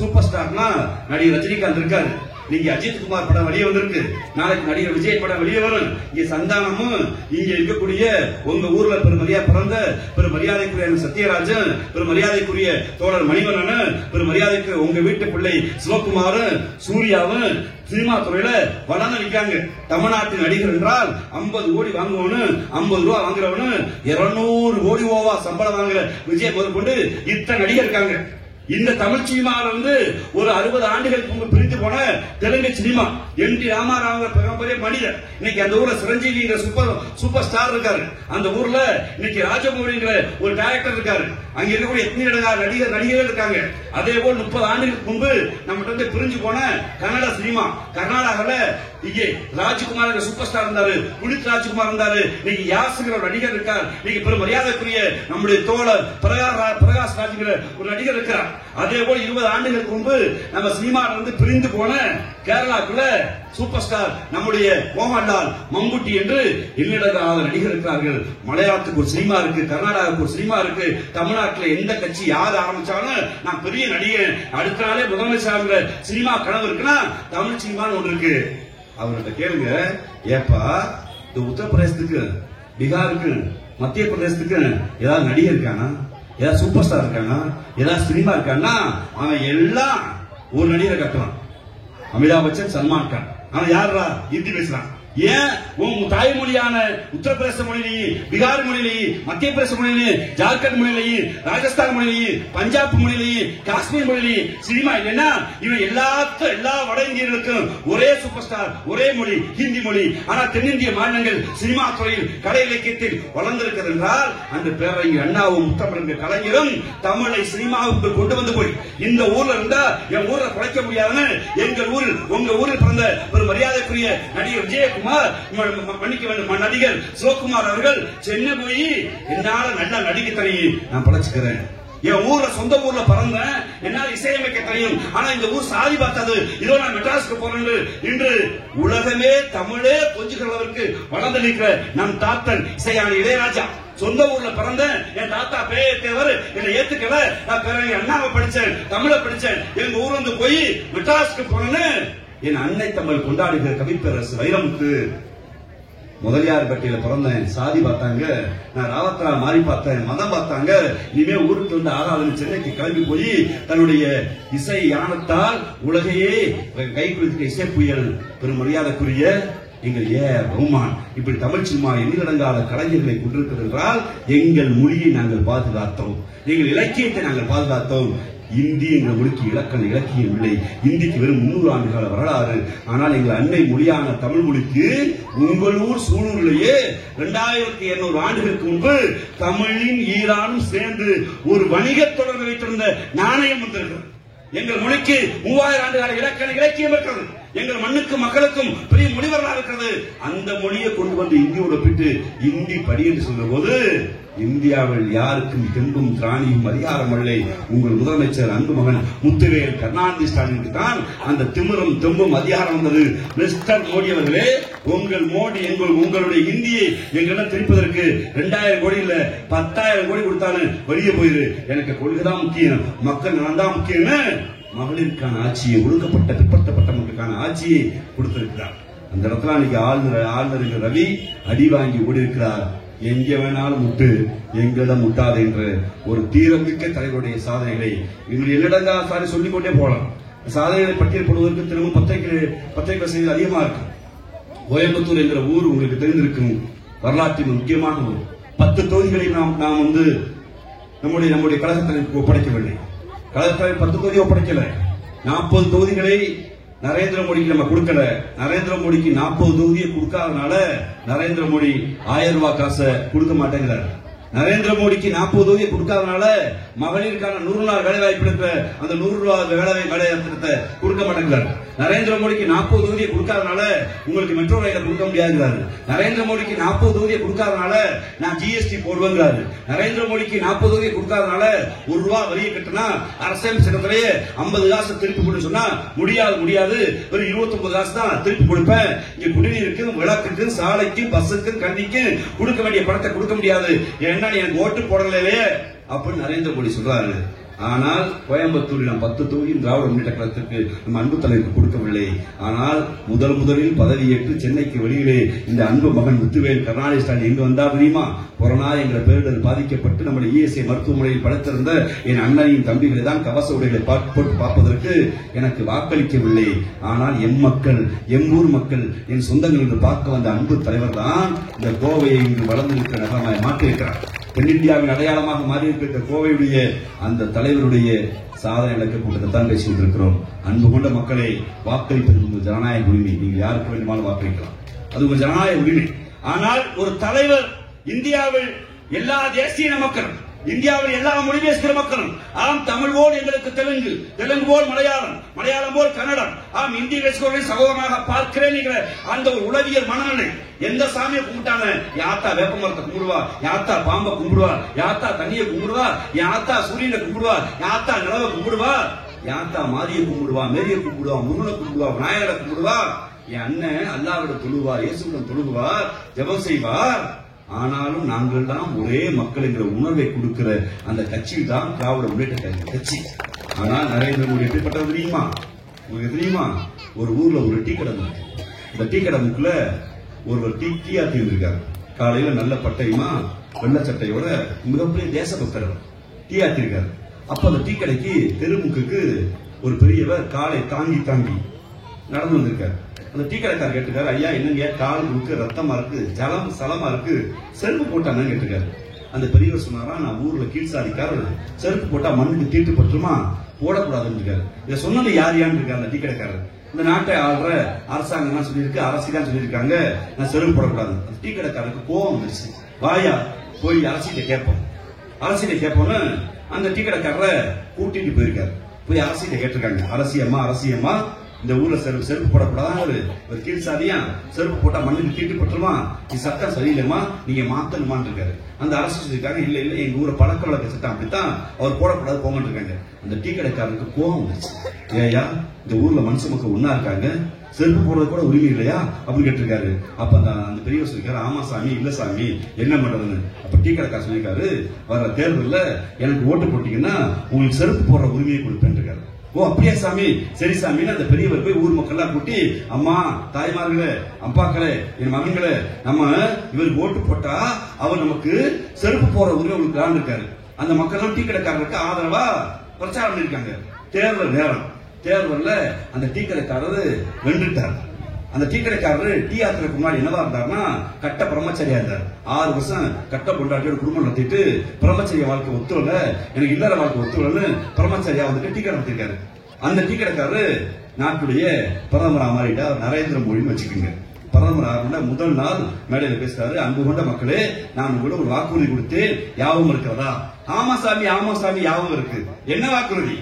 சூப்பர் ஸ்டார்னா நடிகர் ரஜினிகாந்த் இருக்காரு. நீங்க அஜித் குமார் படம் வெளியே வந்திருக்கு, நாளைக்கு நடிகர் விஜய் படம் வெளியே வரும். இங்க சந்தானமும் இங்க இருக்கக்கூடிய உங்க ஊர்ல பெருமரியா பிறந்த பெருமரியாதைக்குரிய சத்யராஜன், பெருமரியாதைக்குரிய தோழர் மணிவண்ணன், பெருமரியாதைக்கு உங்க வீட்டு பிள்ளை சிவகுமாரும் சூர்யாவும் சினிமா துறையில வளர்ந்து நிற்காங்க. தமிழ்நாட்டின் நடிகர் என்றால் 50 கோடி வாங்குவனு, 50 ரூபாய் வாங்குறவனு 200 கோடி ஓவா சம்பளம் வாங்குற விஜய் முதற்கொண்டு இத்தனை நடிகர் இருக்காங்க. இந்த தமிழ் சினிமாவிலிருந்து ஒரு 60 ஆண்டுகளுக்கு முன்பு பிரித்து போன தெலுங்கு சினிமா, என்.டி. ராமாராவ் பெரிய மனிதர். இன்னைக்கு அந்த ஊர்ல சிரஞ்சீவிங்கிற சூப்பர் ஸ்டார் இருக்காரு. அந்த ஊர்ல இன்னைக்கு ராஜமௌலிங்கிற ஒரு டைரக்டர் இருக்காரு. அங்க இருக்கக்கூடிய எத்தனை நடிகர்கள் இருக்காங்க. அதே போல் 30 ஆண்டுகளுக்கு முன்பு நம்ம பிரிஞ்சு போன கன்னட சினிமா, கர்நாடகால இங்கே ராஜ்குமார் சூப்பர் ஸ்டார் இருந்தாரு, புனித் ராஜ்குமார் இருந்தாரு. இன்னைக்கு யாசுங்கிற ஒரு நடிகர் இருக்கார். இன்னைக்கு பெரும் மரியாதைக்குரிய நம்முடைய தோழர் பிரகாஷ் ராஜ்ங்கிற ஒரு நடிகர் இருக்கிறார். அதே போல் 20 ஆண்டுகளுக்கு முன்பு நம்ம சினிமாவில இருந்து பிரிந்து போன கேரளாக்குள்ள சூப்பர் ஸ்டார் நம்முடைய மோகன்லால், மம்முட்டி என்று எண்ணிடங்காத நடிகர் இருக்கிறார்கள். மலையாளத்துக்கு ஒரு சினிமா இருக்கு, கர்நாடகாவுக்கு ஒரு சினிமா இருக்கு. தமிழ்நாட்டில் எந்த கட்சி யார் ஆரம்பிச்சாலும் நான் பெரிய நடிகர், அடுத்த நாளே முதலமைச்சர் சினிமா கனவு இருக்குன்னா தமிழ் சினிமான்னு ஒன்று இருக்கு. அவர்கிட்ட கேளுங்க, ஏப்பா இந்த உத்தரப்பிரதேசத்துக்கு, பீகாருக்கு, மத்திய பிரதேசத்துக்கு ஏதாவது நடிகர் இருக்கானா, ஏதாவது சூப்பர் ஸ்டார் இருக்கானா, ஏதாவது சினிமா இருக்கானா? அவன் எல்லாம் ஒரு நடிகரை கட்டுறான். அமிதாப் பச்சன், சல்மான் கான். அவன் யாரா ஹிந்தி பேசுறான். ஏன் உன் தாய்மொழியான உத்தரப்பிரதேச மொழியிலேயே, பீகார் மொழியிலேயே, மத்திய பிரதேச மொழியிலேயே, ஜார்க்கண்ட் மொழியிலேயே, ராஜஸ்தான் மொழியிலேயே, பஞ்சாப் மொழியிலேயே, காஷ்மீர் மொழியிலேயே சினிமா இல்லைன்னா இவன் எல்லா வட இந்தியர்களுக்கும் ஒரே சூப்பர் ஸ்டார், ஒரே மொழி ஹிந்தி மொழி. ஆனா தென்னிந்திய மாநிலங்கள் சினிமா துறையில் கலை இலக்கியத்தில் வளர்ந்திருக்கிறது என்றால் அந்த பேரறிஞர் அண்ணாவும் முத்தமிழ் கலைஞரும் தமிழை சினிமாவுக்கு கொண்டு வந்து போய் இந்த ஊர்ல இருந்தா என் ஊர்ல குறைக்க முடியாதுன்னு எங்கள் ஊரில் உங்க ஊரில் பிறந்த ஒரு மரியாதைக்குரிய நடிகர் விஜய் மன்னிக்க வேண்டும் நடிகர் சிவகுமார் அவர்கள் சென்னை போய் என்னால நல்லா நடிக்க தெரியும், நான் பழச்சுக்கிறேன். என் ஊர்ல சொந்த ஊர்ல பிறந்தேன், என்னால் இசையமைக்க தெரியும். ஆனா இந்த ஊர் சாதி பார்த்தது, இதோ நான் மெட்ராஸ்க்கு போறேன் இன்று உலகமே தமிழே கொஞ்சுகிற அளவிற்கு வளர்ந்து நிற்கிற நம் தாத்தன் இசையானி இளையராஜா. சொந்த ஊர்ல பிறந்த என் தாத்தா பேயத்தேவர் என்னை ஏத்துக்கல. நான் பிறகு அண்ணாவை படிச்சேன், தமிழை படிச்சேன். எங்க ஊர்ல இருந்து போய் மெட்ராஸ்க்கு போறேன்னு என் அன்னை தமிழ் கொண்டாடுகிற கவிப்பேரரசு வைரமுத்து. முதலியார் பட்டியல பிறந்தேன், சாதி பார்த்தாங்க, நான் ராவத்தரா மாறி பார்த்தேன், மதம் பார்த்தாங்க. இனிமே ஊருக்கு வந்து ஆறாவது சென்னைக்கு கிளம்பி போய் தன்னுடைய இசை யானத்தால் உலகையே கை குளிக்க இசை புயல் பெரும் மரியாதைக்குரிய எங்கள் ரஹ்மான். இப்படி தமிழ் சினிமா எண்ணிலடங்காத கலைஞர்களை கொண்டிருக்கிறது என்றால் எங்கள் மொழியை நாங்கள் பாதுகாத்தோம், எங்கள் இலக்கியத்தை நாங்கள் பாதுகாத்தோம். இந்தி என்ற மொழிக்கு இலக்கியம் இல்லை. இந்திக்கு வெறும் 300 ஆண்டுகால வரலாறு. ஆனால் எங்கள் அன்னை மொழியான தமிழ் மொழிக்கு உங்களூர் சூழலிலேயே 2200 ஆண்டுகளுக்கு முன்பு தமிழின் ஈரானும் சேர்ந்து ஒரு வணிக தொடர்பு வைத்திருந்த நாணயம் வந்திருக்கிறது. எங்கள் மொழிக்கு 3000 ஆண்டுகால இலக்கியம் இருக்கிறது. எங்கள் மண்ணுக்கும் மக்களுக்கும் பெரிய மொழி வரலாறு இருக்கிறது. அந்த மொழியை கொண்டு வந்து இந்தியோட ஒப்பிட்டு இந்தி படி என்று சொல்ற போது இந்தியாவில் யாருக்கும் தெம்பும் திராணியும் அதிகாரம் இல்லை. உங்கள் முதலமைச்சர் அன்பு மகன் முத்துவேல் கருணாநிதி ஸ்டாலினுக்கு தான் அந்த திமிரும் தெம்பும் அதிகாரம் வந்தது. மிஸ்டர் மோடி அவர்களே, உங்கள் மோடி உங்களுடைய இந்தியை எங்களிடம் திருப்பதற்கு 2000 கோடி இல்ல 10,000 கோடி கொடுத்தாலும் வெளியே போயிரு, எனக்கு கொள்கைதான் முக்கியம், மக்கள் நலன் தான் முக்கியம்னு மகளிருக்கான ஆட்சியை, ஒடுக்கப்பட்ட பிற்படுத்தப்பட்ட மக்களுக்கான ஆட்சியை கொடுத்திருக்கிறார். அந்த இடத்துல அன்னைக்கு ஆளுநர் ரவி அடி வாங்கி ஓடி இருக்கிறார். எங்க வேணாலும் முட்டு, எங்களிடம் முட்டாது என்ற ஒரு தீரமிக்க தலைவருடைய சாதனைகளை இன்று என்னிடங்கா சொல்லிக் கொண்டே போகலாம். சாதனைகளை பட்டியல்படுவதற்கு திரும்ப பத்திரிகை செய்தி அதிகமா இருக்கு. கோயம்புத்தூர் என்கிற ஊர் உங்களுக்கு தெரிந்திருக்கும், வரலாற்றின் முக்கியமான ஊர். 10 தொகுதிகளை நாம் வந்து நம்முடைய கழகத்தில் ஒப்படைக்கவில்லை. கழகத்தில் 10 தொகுதி ஒப்படைக்கல, 40 தொகுதிகளை நரேந்திர மோடிக்கு நம்ம கொடுக்கல. நரேந்திர மோடிக்கு 40 தொகுதியை கொடுக்காதனால நரேந்திர மோடி 1000 ரூபாய் காசை கொடுக்க மாட்டேங்கிறார். நரேந்திர மோடிக்கு 40 தொகுதியை கொடுக்காதனால மகளிருக்கான 100 நாள் வேலை வாய்ப்பு இருக்கிற அந்த 100 ரூபாய் வேலை திட்டத்தை கொடுக்க மாட்டேங்கிறார். நரேந்திர மோடிக்கு 40 தொகுதியை கொடுக்காதனால உங்களுக்கு மெட்ரோ ரயில கொடுக்க முடியாதுங்கிறாரு. நரேந்திர மோடிக்கு 40 தொகுதியை கொடுக்காதனால நான் ஜிஎஸ்டி போடுவேங்கிறாரு. நரேந்திர மோடிக்கு 40 தொகுதியை கொடுக்காதனால 1 ரூபாய் வரியை கட்டினா அரசியல் சட்டத்திலேயே 50 காசு திருப்பி கொடுன்னு சொன்னா முடியாது, ஒரு 29 காசு தான் திருப்பி கொடுப்பேன். இங்க குடிநீருக்கு, விளக்குக்கு, சாலைக்கு, பஸ்ஸுக்கு, கல்விக்கு கொடுக்க வேண்டிய பணத்தை கொடுக்க முடியாது, ஏன்னா எனக்கு ஓட்டு போடலையே அப்படின்னு நரேந்திர மோடி சொல்றாரு. ஆனால் கோயம்புத்தூரில் 10 தொகுதியும் திராவிட முன்னேற்ற கழகத்திற்கு நம்ம அன்பு தலைவருக்கு கொடுக்கவில்லை. ஆனால் முதலில் பதவியேற்று சென்னைக்கு வெளியிலே இந்த அன்பு மகன் முத்துவேல் கருணாநிதி ஸ்டாலின் எங்க வந்தா தெரியுமா? கொரோனா என்ற பேரிடர் பாதிக்கப்பட்டு நம்முடைய இஎஸ்ஐ மருத்துவமனையில் படுத்திருந்த என் அண்ணனின் தம்பிகளை தான் கவச உடைகளை போட்டு பார்ப்பதற்கு எனக்கு வாக்களிக்கவில்லை. ஆனால் எம் மக்கள், எம் ஊர் மக்கள், என் சொந்தங்கள் என்று பார்க்க வந்த அன்பு தலைவர் தான் இந்த கோவையை இங்கு வளர்ந்திருக்கிற நகரமாய் மாற்றியிருக்கிறார். தென்னிந்தியாவின் அடையாளமாக மாறியிருக்கிற கோவையுடைய அந்த தலைவருடைய சாதனை இலக்க கூட்டத்தை தான் பேசி கொண்டிருக்கிறோம். அன்பு கொண்ட மக்களை, வாக்களிப்பது உங்கள் ஜனநாயக உரிமை. நீங்க யாருக்கு வேண்டுமானாலும் வாக்களிக்கலாம், அது உங்கள் ஜனநாயக உரிமை. ஆனால் ஒரு தலைவர் இந்தியாவில் எல்லா தேசிய மக்களும், இந்தியாவில் எல்லா மொழி பேசுகிற மக்களும், ஆம் தமிழ் போல் எங்களுக்கு தெலுங்கு, தெலுங்கு போல் மலையாளம், மலையாளம் போல் கன்னடம், ஆம் இந்தி பேசுகிறவர்களை சகோதரமாக பார்க்கிறேன் அந்த ஒரு உளவியல் மனநிலை. எந்த சாமியை கும்பிட்டாங்க? யாத்தா வேப்ப மரத்தை கும்பிடுவா, யாத்தா பாம்பை கும்பிடுவா, யாத்தா தண்ணியை கும்பிடுவா, யாத்தா சூரியனை கும்பிடுவா, யாத்தா நிலவை கும்பிடுவா, யாத்தா மாரியை கும்பிடுவா, மேரியை கும்பிடுவா, முருகனை கும்பிடுவா, விநாயகரை கும்பிடுவா, என் அண்ணன் அல்லாஹ்விட தொழுவார், இயேசுவிடம் தொழுவார், ஜெபம் செய்வார். ஆனாலும் நாங்கள் தான் ஒரே மக்கள் என்கிற உணர்வை கொடுக்கிற அந்த கட்சி தான் திராவிட முன்னேற்ற கட்சி. ஆனால் நரேந்திர மோடி எப்படிப்பட்டது தெரியுமா? உங்களுக்கு தெரியுமா? ஒரு ஊர்ல ஒரு டீ கடை இருக்கு. இந்த டீ கடை முக்குல ஒருவர் டீ ஆத்திருக்காரு. காலையில நல்ல பட்டையுமா வெள்ள சட்டையோட மிகப்பெரிய தேசபக்தர் டீ ஆத்திருக்காரு. அப்ப அந்த டீ கடைக்கு தெருமுக்கு ஒரு பெரியவர் காலை தாங்கி நடந்து வந்திருக்காரு. அந்த டீ கடைக்காரர் கேட்டுக்காரு, ஐயா என்னங்க கால் முழுக்க ரத்தமா இருக்கு, சலமா இருக்கு, செருப்பு போட்டான்னு கேட்டுக்காரு. அந்த பெரியவர் சொன்னாரா, நான் ஊர்ல கீழ்சாதிக்காரர், செருப்பு போட்டா மண்ணுக்கு தீட்டு பட்டுமா, போடக்கூடாதுன்னு இருக்காரு. இதை சொன்னது யான்னு இருக்காரு அந்த டீ கடைக்காரர். இந்த நாட்டை ஆள்ற அரசாங்கம் தான் சொல்லியிருக்கு, அரசு தான் சொல்லியிருக்காங்க, நான் செருப்பு போடக்கூடாது. அந்த டீ கடைக்காரருக்கு கோபம் வந்துருச்சு. வாயா போய் அரசியலை கேட்போம்னு அந்த டீ கடைக்காரரை கூட்டிட்டு போயிருக்காரு. போய் அரசியலை கேட்டிருக்காங்க. அரசியம்மா இந்த ஊர்ல செருப்பு போடக்கூடாது, ஒரு கீழ்சாதியா, செருப்பு போட்டா மண்ணுக்கு தீட்டு பட்டுருமா, இது சட்டம் சரியில்லைமா, நீங்க மாத்தணுமான்னு இருக்காரு. அந்த அரசு சொல்லியிருக்காங்க, இல்ல எங்க ஊரை பழக்க வழக்க சட்டம் அப்படித்தான், அவர் போடக்கூடாது போங்கன்னு இருக்காங்க. அந்த டீ கடைக்காரருக்கு கோபம் வந்துச்சு. ஏயா இந்த ஊர்ல மனுஷ மக்கள் ஒன்னா இருக்காங்க, செருப்பு போடுறது கூட உரிமை இல்லையா அப்படின்னு கேட்டிருக்காரு. அப்ப அந்த பெரியவர் சொல்லிருக்காரு, ஆமா சாமி, இல்ல சாமி, என்ன பண்றதுன்னு. அப்ப டீ கடைக்காரர் சொல்லியிருக்காரு, வர தேர்தல்ல எனக்கு ஓட்டு போட்டீங்கன்னா உங்களுக்கு செருப்பு போடுற உரிமையை கொடுப்பேன் இருக்காரு. ஓ அப்படியே சாமி, சரி சாமின்னு அந்த பெரியவர் போய் ஊர் மக்கள் எல்லாம் கூட்டி, அம்மா, தாய்மார்களே, அப்பாக்களே, என் மகன்களே, நம்ம இவருக்கு ஓட்டு போட்டா அவர் நமக்கு செருப்பு போற உரிமை உங்களுக்கு இருக்காரு. அந்த மக்கள் எல்லாம் டீ கடைக்காரருக்கு ஆதரவா பிரச்சாரம் பண்ணிருக்காங்க. தேர்தல் நேரம், தேர்தல்ல அந்த டீ கடைக்காரரு வென்றுட்டார். அந்த டீ கடைக்காரரு டீ ஆத்திரக்கு முன்னாடி என்னவா இருந்தாருன்னா கட்ட பிரம்மச்சரியா இருந்தார். 6 வருஷம் கட்ட கொண்டாட்டியோட குடும்பம் நடத்திட்டு பிரம்மச்சரிய வாழ்க்கை ஒத்துவல, எனக்கு இல்லற வாழ்க்கை ஒத்துவலன்னு பிரம்மச்சரியா வந்துட்டு டீ கடை நடத்திருக்காரு. அந்த டீ கடைக்காரரு நாட்டுடைய பிரதமரா மாறிட்டார். நரேந்திர மோடி வச்சுக்கோங்க. பிரதமர் ஆகிற முதல் நாள் மேடையில பேசுறாரு, அன்பு கொண்ட மக்களே, நான் கூட ஒரு வாக்குறுதி கொடுத்து யாவும் இருக்கிறதா? ஆமா சாமி யாவும் இருக்கு. என்ன வாக்குறுதி?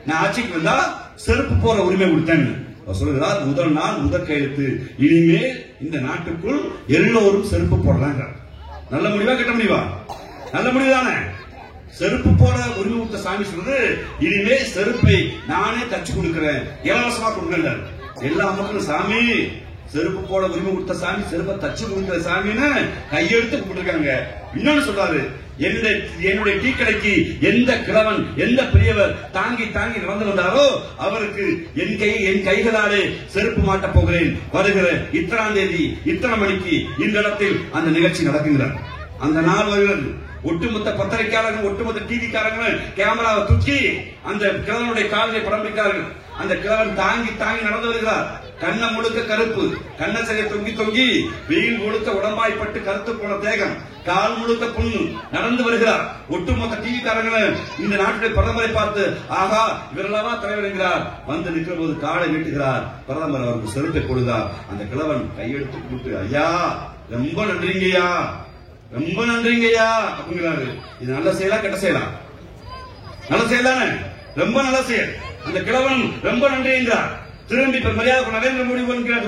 நான் ஆட்சிக்கு வந்தா செருப்பு போற உரிமை கொடுத்தேன்னு சொல்லுகிறார். முதல் நாள் முதல் கையெழுத்து, இனிமேல் இந்த நாட்டுக்குள் எல்லோரும் செருப்பு போடலாம். நல்ல முடிவா கெட்ட முடிவா? நல்ல முடிவுதானே. செருப்பு போட உரிமை கொடுத்த சாமி சொல்றது, இனிமே செருப்பை நானே தச்சு கொடுக்கிறேன், இலவசமா கொடுக்கிறேன். எல்லா மக்களும் சாமி செருப்பு போட உரிமை கொடுத்த சாமி, செருப்பை தச்சு கொடுக்கிற சாமின்னு கையெழுத்து கொடுத்திருக்காங்க. இன்னொன்னு சொல்றாரு, என்னுடைய டீ கடைக்கு எந்த கிழவன், எந்த பெரியவர் தாங்கி நடந்து வந்தாரோ அவருக்கு என் கைகளாலே செருப்பு மாட்ட போகிறேன். வருகிற இத்தனாம் தேதி இத்தனை மணிக்கு இந்த இடத்தில் அந்த நிகழ்ச்சி நடக்குகிறார். அந்த நாள் வருகிறது. ஒட்டுமொத்த பத்திரிகையாளர்கள், ஒட்டுமொத்த டிவிக்காரர்கள் கேமராவை தூக்கி அந்த கிழவனுடைய காலிலே படம் பிடிக்கிறார்கள். அந்த கிழவன் தாங்கி தாங்கி நடந்து வருகிறார். கண்ணை முழுக்க கருப்பு, கண்ணை சரியை தொங்கி தொங்கி, வெயில் முழுக்க உடம்பாய்ப்பட்டு கருத்து போன தேகம், கால் முழுக்க புண்ணு, நடந்து வருகிறார். ஒட்டுமொத்த டிவிக்காரர்கள் இந்த நாட்டுடைய பிரதமரை பார்த்து, ஆகா இவரெல்லாமா தலைவர் என்கிறார். வந்து நிற்கிற போது காலை நீட்டுகிறார். பிரதமர் அவருக்கு செருப்பை கொடுத்தார். அந்த கிழவன் கையெடுத்து கொடுத்து, ஐயா ரொம்ப நன்றிங்கய்யா, ரொம்ப நன்றிங்கய்யா அப்படிங்கிறாரு. இது நல்ல செயலா கெட்ட செயலா? நல்ல செயல் தானே, ரொம்ப நல்ல செயல். அந்த கிழவன் ரொம்ப நன்றி என்றார். திரும்பி மரியாதை நரேந்திர மோடி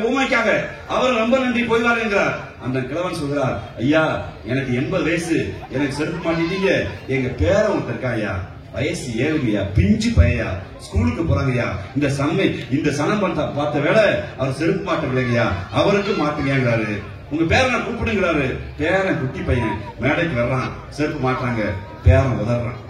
ஊமைக்காக அவர் ரொம்ப நன்றி போய்வார் என்கிறார். அந்த கிழவன் சொல்கிறார், ஐயா எனக்கு 80 வயசு, எனக்கு செருப்பு மாட்டிட்டீங்க, எங்க பேரன் ஒருத்தர் இருக்கா ஐயா, வயசு 7ங்கய்யா, பிஞ்சு பையா, ஸ்கூலுக்கு போறாங்கய்யா, இந்த சனம் பார்த்த வேலை அவர் செருப்பு மாட்டவில்லைங்கய்யா, அவருக்கு மாட்டுங்கிறாரு. உங்க பேரனை கூப்பிடுங்கிறாரு. பேரன் குட்டி பையன் மேடைக்கு வர்றான், செருப்பு மாட்டாங்க, பேரன் உதறான்,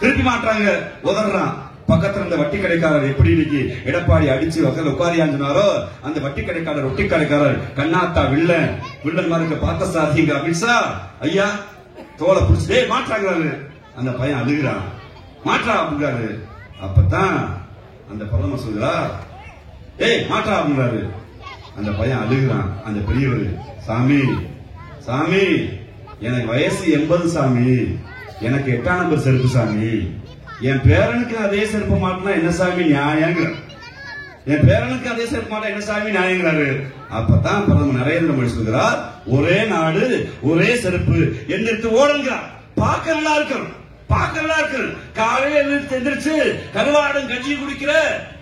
திருப்பி மாட்டாங்க, உதறான். பக்கத்துல இருந்த வட்டி கடைக்காரர் எப்படி இன்னைக்கு எடப்பாடி அடிச்சு உட்காரியான்னு சொன்னாரோ, அந்த வட்டி கடைக்காரர் ஒட்டி கடைக்காரர் கண்ணாத்தா வில்லன் மாதிரி பார்த்தசாரதிங்க அமித்ஷா ஐயா தோலை பிடிச்சு மாற்றாங்கிறாரு. அந்த பையன் அழுகிறான், மாற்றா அப்படிங்கிறாரு. அப்பதான் அந்த பிரதமர் சொல்கிறார், மாற்றா அப்படிங்கிறாரு. அந்த பையன் அழுகிறான். அந்த பெரியவர், சாமி சாமி எனக்கு வயசு 80 சாமி, எனக்கு 8ஆம் நம்பர் செருப்பு சாமி, என் பேரனுக்கு அதே செருப்பு மாட்டினா என்ன சாமி நியாயங்கிற, என் பேரனுக்கு அதே செருப்பு மாட்டா என்ன சாமி நியாயங்கிறாரு. அப்பதான் பிரதமர் நரேந்திர மோடி சொல்கிறார், ஒரே நாடு ஒரே செருப்பு எந்திரித்து ஓடுங்கிறார். பார்க்க நல்லா இருக்கணும், பார்க்க நல்லா இருக்கணும். காலையில எந்திரிச்சு கருவாடும் கஞ்சி குடிக்கிற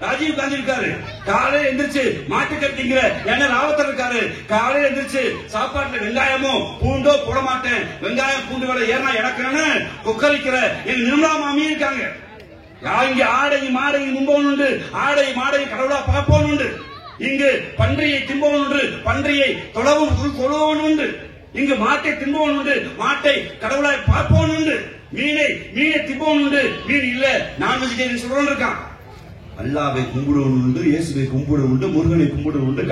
ராஜீவ் காந்தி இருக்காரு, காலையில எந்திரிச்சு மாட்டு கட்டிங்கிற என்ன ராவத்தர் இருக்காரு, காலையில எந்திரிச்சு சாப்பாட்டுல வெங்காயமோ பூண்டோ போட மாட்டேன், வெங்காயம் பூண்டு விலை ஏன்னா எனக்குன்னு கொக்கரிக்கிற எங்க நிர்மலா மாமி இருக்காங்க. இங்க ஆடை மாடை முன்பவன் உண்டு, ஆடை மாடை கடவுளா பார்ப்பவன் உண்டு. இங்கு பன்றியை தின்பவன் உண்டு, பன்றியை தொழவன் உண்டு. இங்கு மாட்டை தின்பவன் உண்டு, மாட்டை கடவுளாய் பார்ப்பவன் உண்டு. மீனை தின்பவன் உண்டு, மீன் இல்ல நான் வெஜிடேரியன் சொல்றவன் இருக்கான். அல்லாவை கும்பிடுவன் உண்டு, இயேசுவை கும்பிடுவன் உண்டு, முருகனை கும்பிடுவன் உண்டு,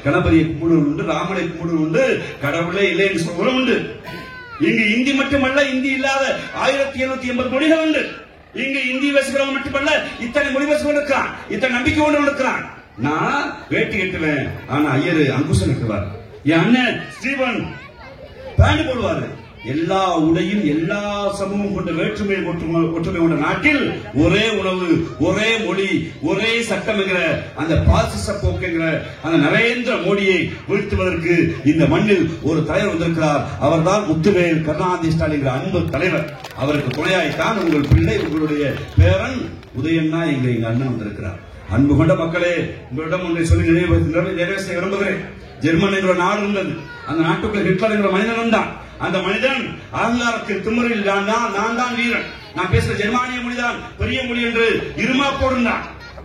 கணபதியை கும்பிடுவன் உண்டு, ராமனை கும்பிடுவன் உண்டு, கடவுளே இல்லை என்று சொல்றவன் உண்டு. இங்கு இந்தி மட்டுமல்ல, இந்தி இல்லாத 1780 மொழிகள் உண்டு. இங்கு இந்தி பேசுகிறவன் மட்டுமல்ல, இத்தனை மொழி பேசுகிறவன் இருக்கிறான், இத்தனை நம்பிக்கை கொண்டவன் இருக்கிறான். நான் வேட்டி கட்டுவேன், ஆனா ஐயரு அங்குசம் கட்டுவார், என் அண்ணன் ஸ்டீவன் பேண்ட் போடுவாரு. எல்லா உடையும் எல்லா சமூகம் கொண்ட வேற்றுமை ஒற்றுமை கொண்ட நாட்டில் ஒரே உணவு, ஒரே மொழி, ஒரே சட்டம் என்கிற அந்த பாசிச போக்குங்கிற அந்த நரேந்திர மோடியை வீழ்த்துவதற்கு இந்த மண்ணில் ஒரு தலைவர் வந்திருக்கிறார். அவர்தான் முத்துவேல் கருணாநிதி ஸ்டாலின் அன்பு தலைவர். அவருக்கு துணையாய்த்தான் உங்கள் பிள்ளை, உங்களுடைய பேரன் உதயண்ணா எங்க அண்ணன் வந்திருக்கிறார். அன்பு கொண்ட மக்களே, உங்களிடம் ஒன்றை சொல்லி நிறைவு செய்ய விரும்புகிறேன். ஜெர்மன் என்ற நாடு இருந்தது. அந்த நாட்டுக்குள்ள ஹிட்லர் என்ற மனிதன் வந்தான். அந்த மனிதன் அகங்காரத்தில் திமிரில் நான் தான் வீரன், நான் பேசுற ஜெர்மானிய மொழிதான் பெரிய மொழி என்று இருமா போடுந்தான்.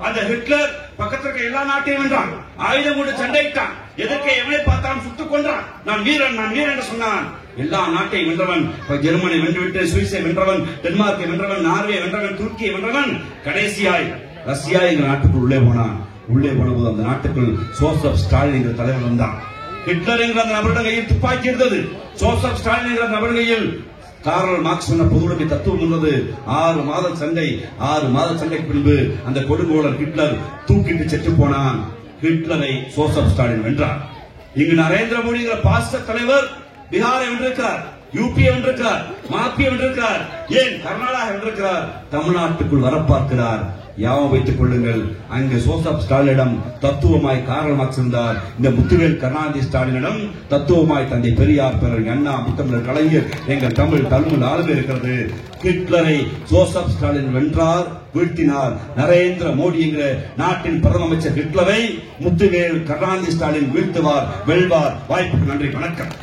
அந்த ஹிட்லர் பக்கத்தில் இருக்க எல்லா நாட்டையும் வென்றான், ஆயுதம் கொண்டு சண்டையிட்டான், எதற்கை எவனை பார்த்தாலும் சுட்டுக் கொண்டான். நான் வீரன் என்று சொன்னான். எல்லா நாட்டையும் வென்றவன், ஜெர்மனை வென்றுவிட்டு சுவிஸை வென்றவன், டென்மார்க்கை வென்றவன், நார்வே வென்றவன், துருக்கியை வென்றவன், கடைசியாய் ரஷ்யா என்ற நாட்டுக்குள் உள்ளே போனான். உள்ளே போனபோது அந்த நாட்டுக்குள் ஜோசப் ஸ்டாலின் என்ற தலைவர் வந்தான். ஹிட்லர் என்ற அந்த நபருடைய கையில் துப்பாக்கி இருந்தது. ஜோசப் ஸ்டாலின் என்ற நபர் கையில் கார்ல் மார்க்ஸ் சொன்ன பொதுவுடைமை தத்துவம் இருந்தது. 6 மாத சண்டைக்கு பின்பு அந்த கொடுங்கோலர் ஹிட்லர் தூக்கிட்டு செத்து போனான். ஹிட்லரை ஜோசப் ஸ்டாலின் வென்றார். இங்கு நரேந்திர மோடி பாசிச தலைவர் பீகாரை வென்றிருக்கிறார், யூபியை வென்றிருக்கிறார், மாப்பியை வென்றிருக்கிறார், ஏன் கர்நாடகா வென்றிருக்கிறார். தமிழ்நாட்டுக்குள் வர பார்க்கிறார். யாவும் வைத்துக் கொள்ளுங்கள், அங்கு ஜோசப் ஸ்டாலினிடம் தத்துவமாய் கார்ல் மார்க்ஸ் இருந்தார். இந்த முத்துவேல் கருணாநிதி ஸ்டாலினிடம் தத்துவமாய் தந்தை பெரியார், பேரறிஞர் அண்ணா, முத்தமிழர் கலைஞர், எங்கள் தமிழ் ஆளுமை இருக்கிறது. ஹிட்லரை ஜோசப் ஸ்டாலின் வென்றார், வீழ்த்தினார். நரேந்திர மோடி என்கிற நாட்டின் பிரதம அமைச்சர் ஹிட்லரை முத்துவேல் கருணாநிதி ஸ்டாலின் வீழ்த்துவார், வெல்வார். வாய்ப்புக்கு நன்றி, வணக்கம்.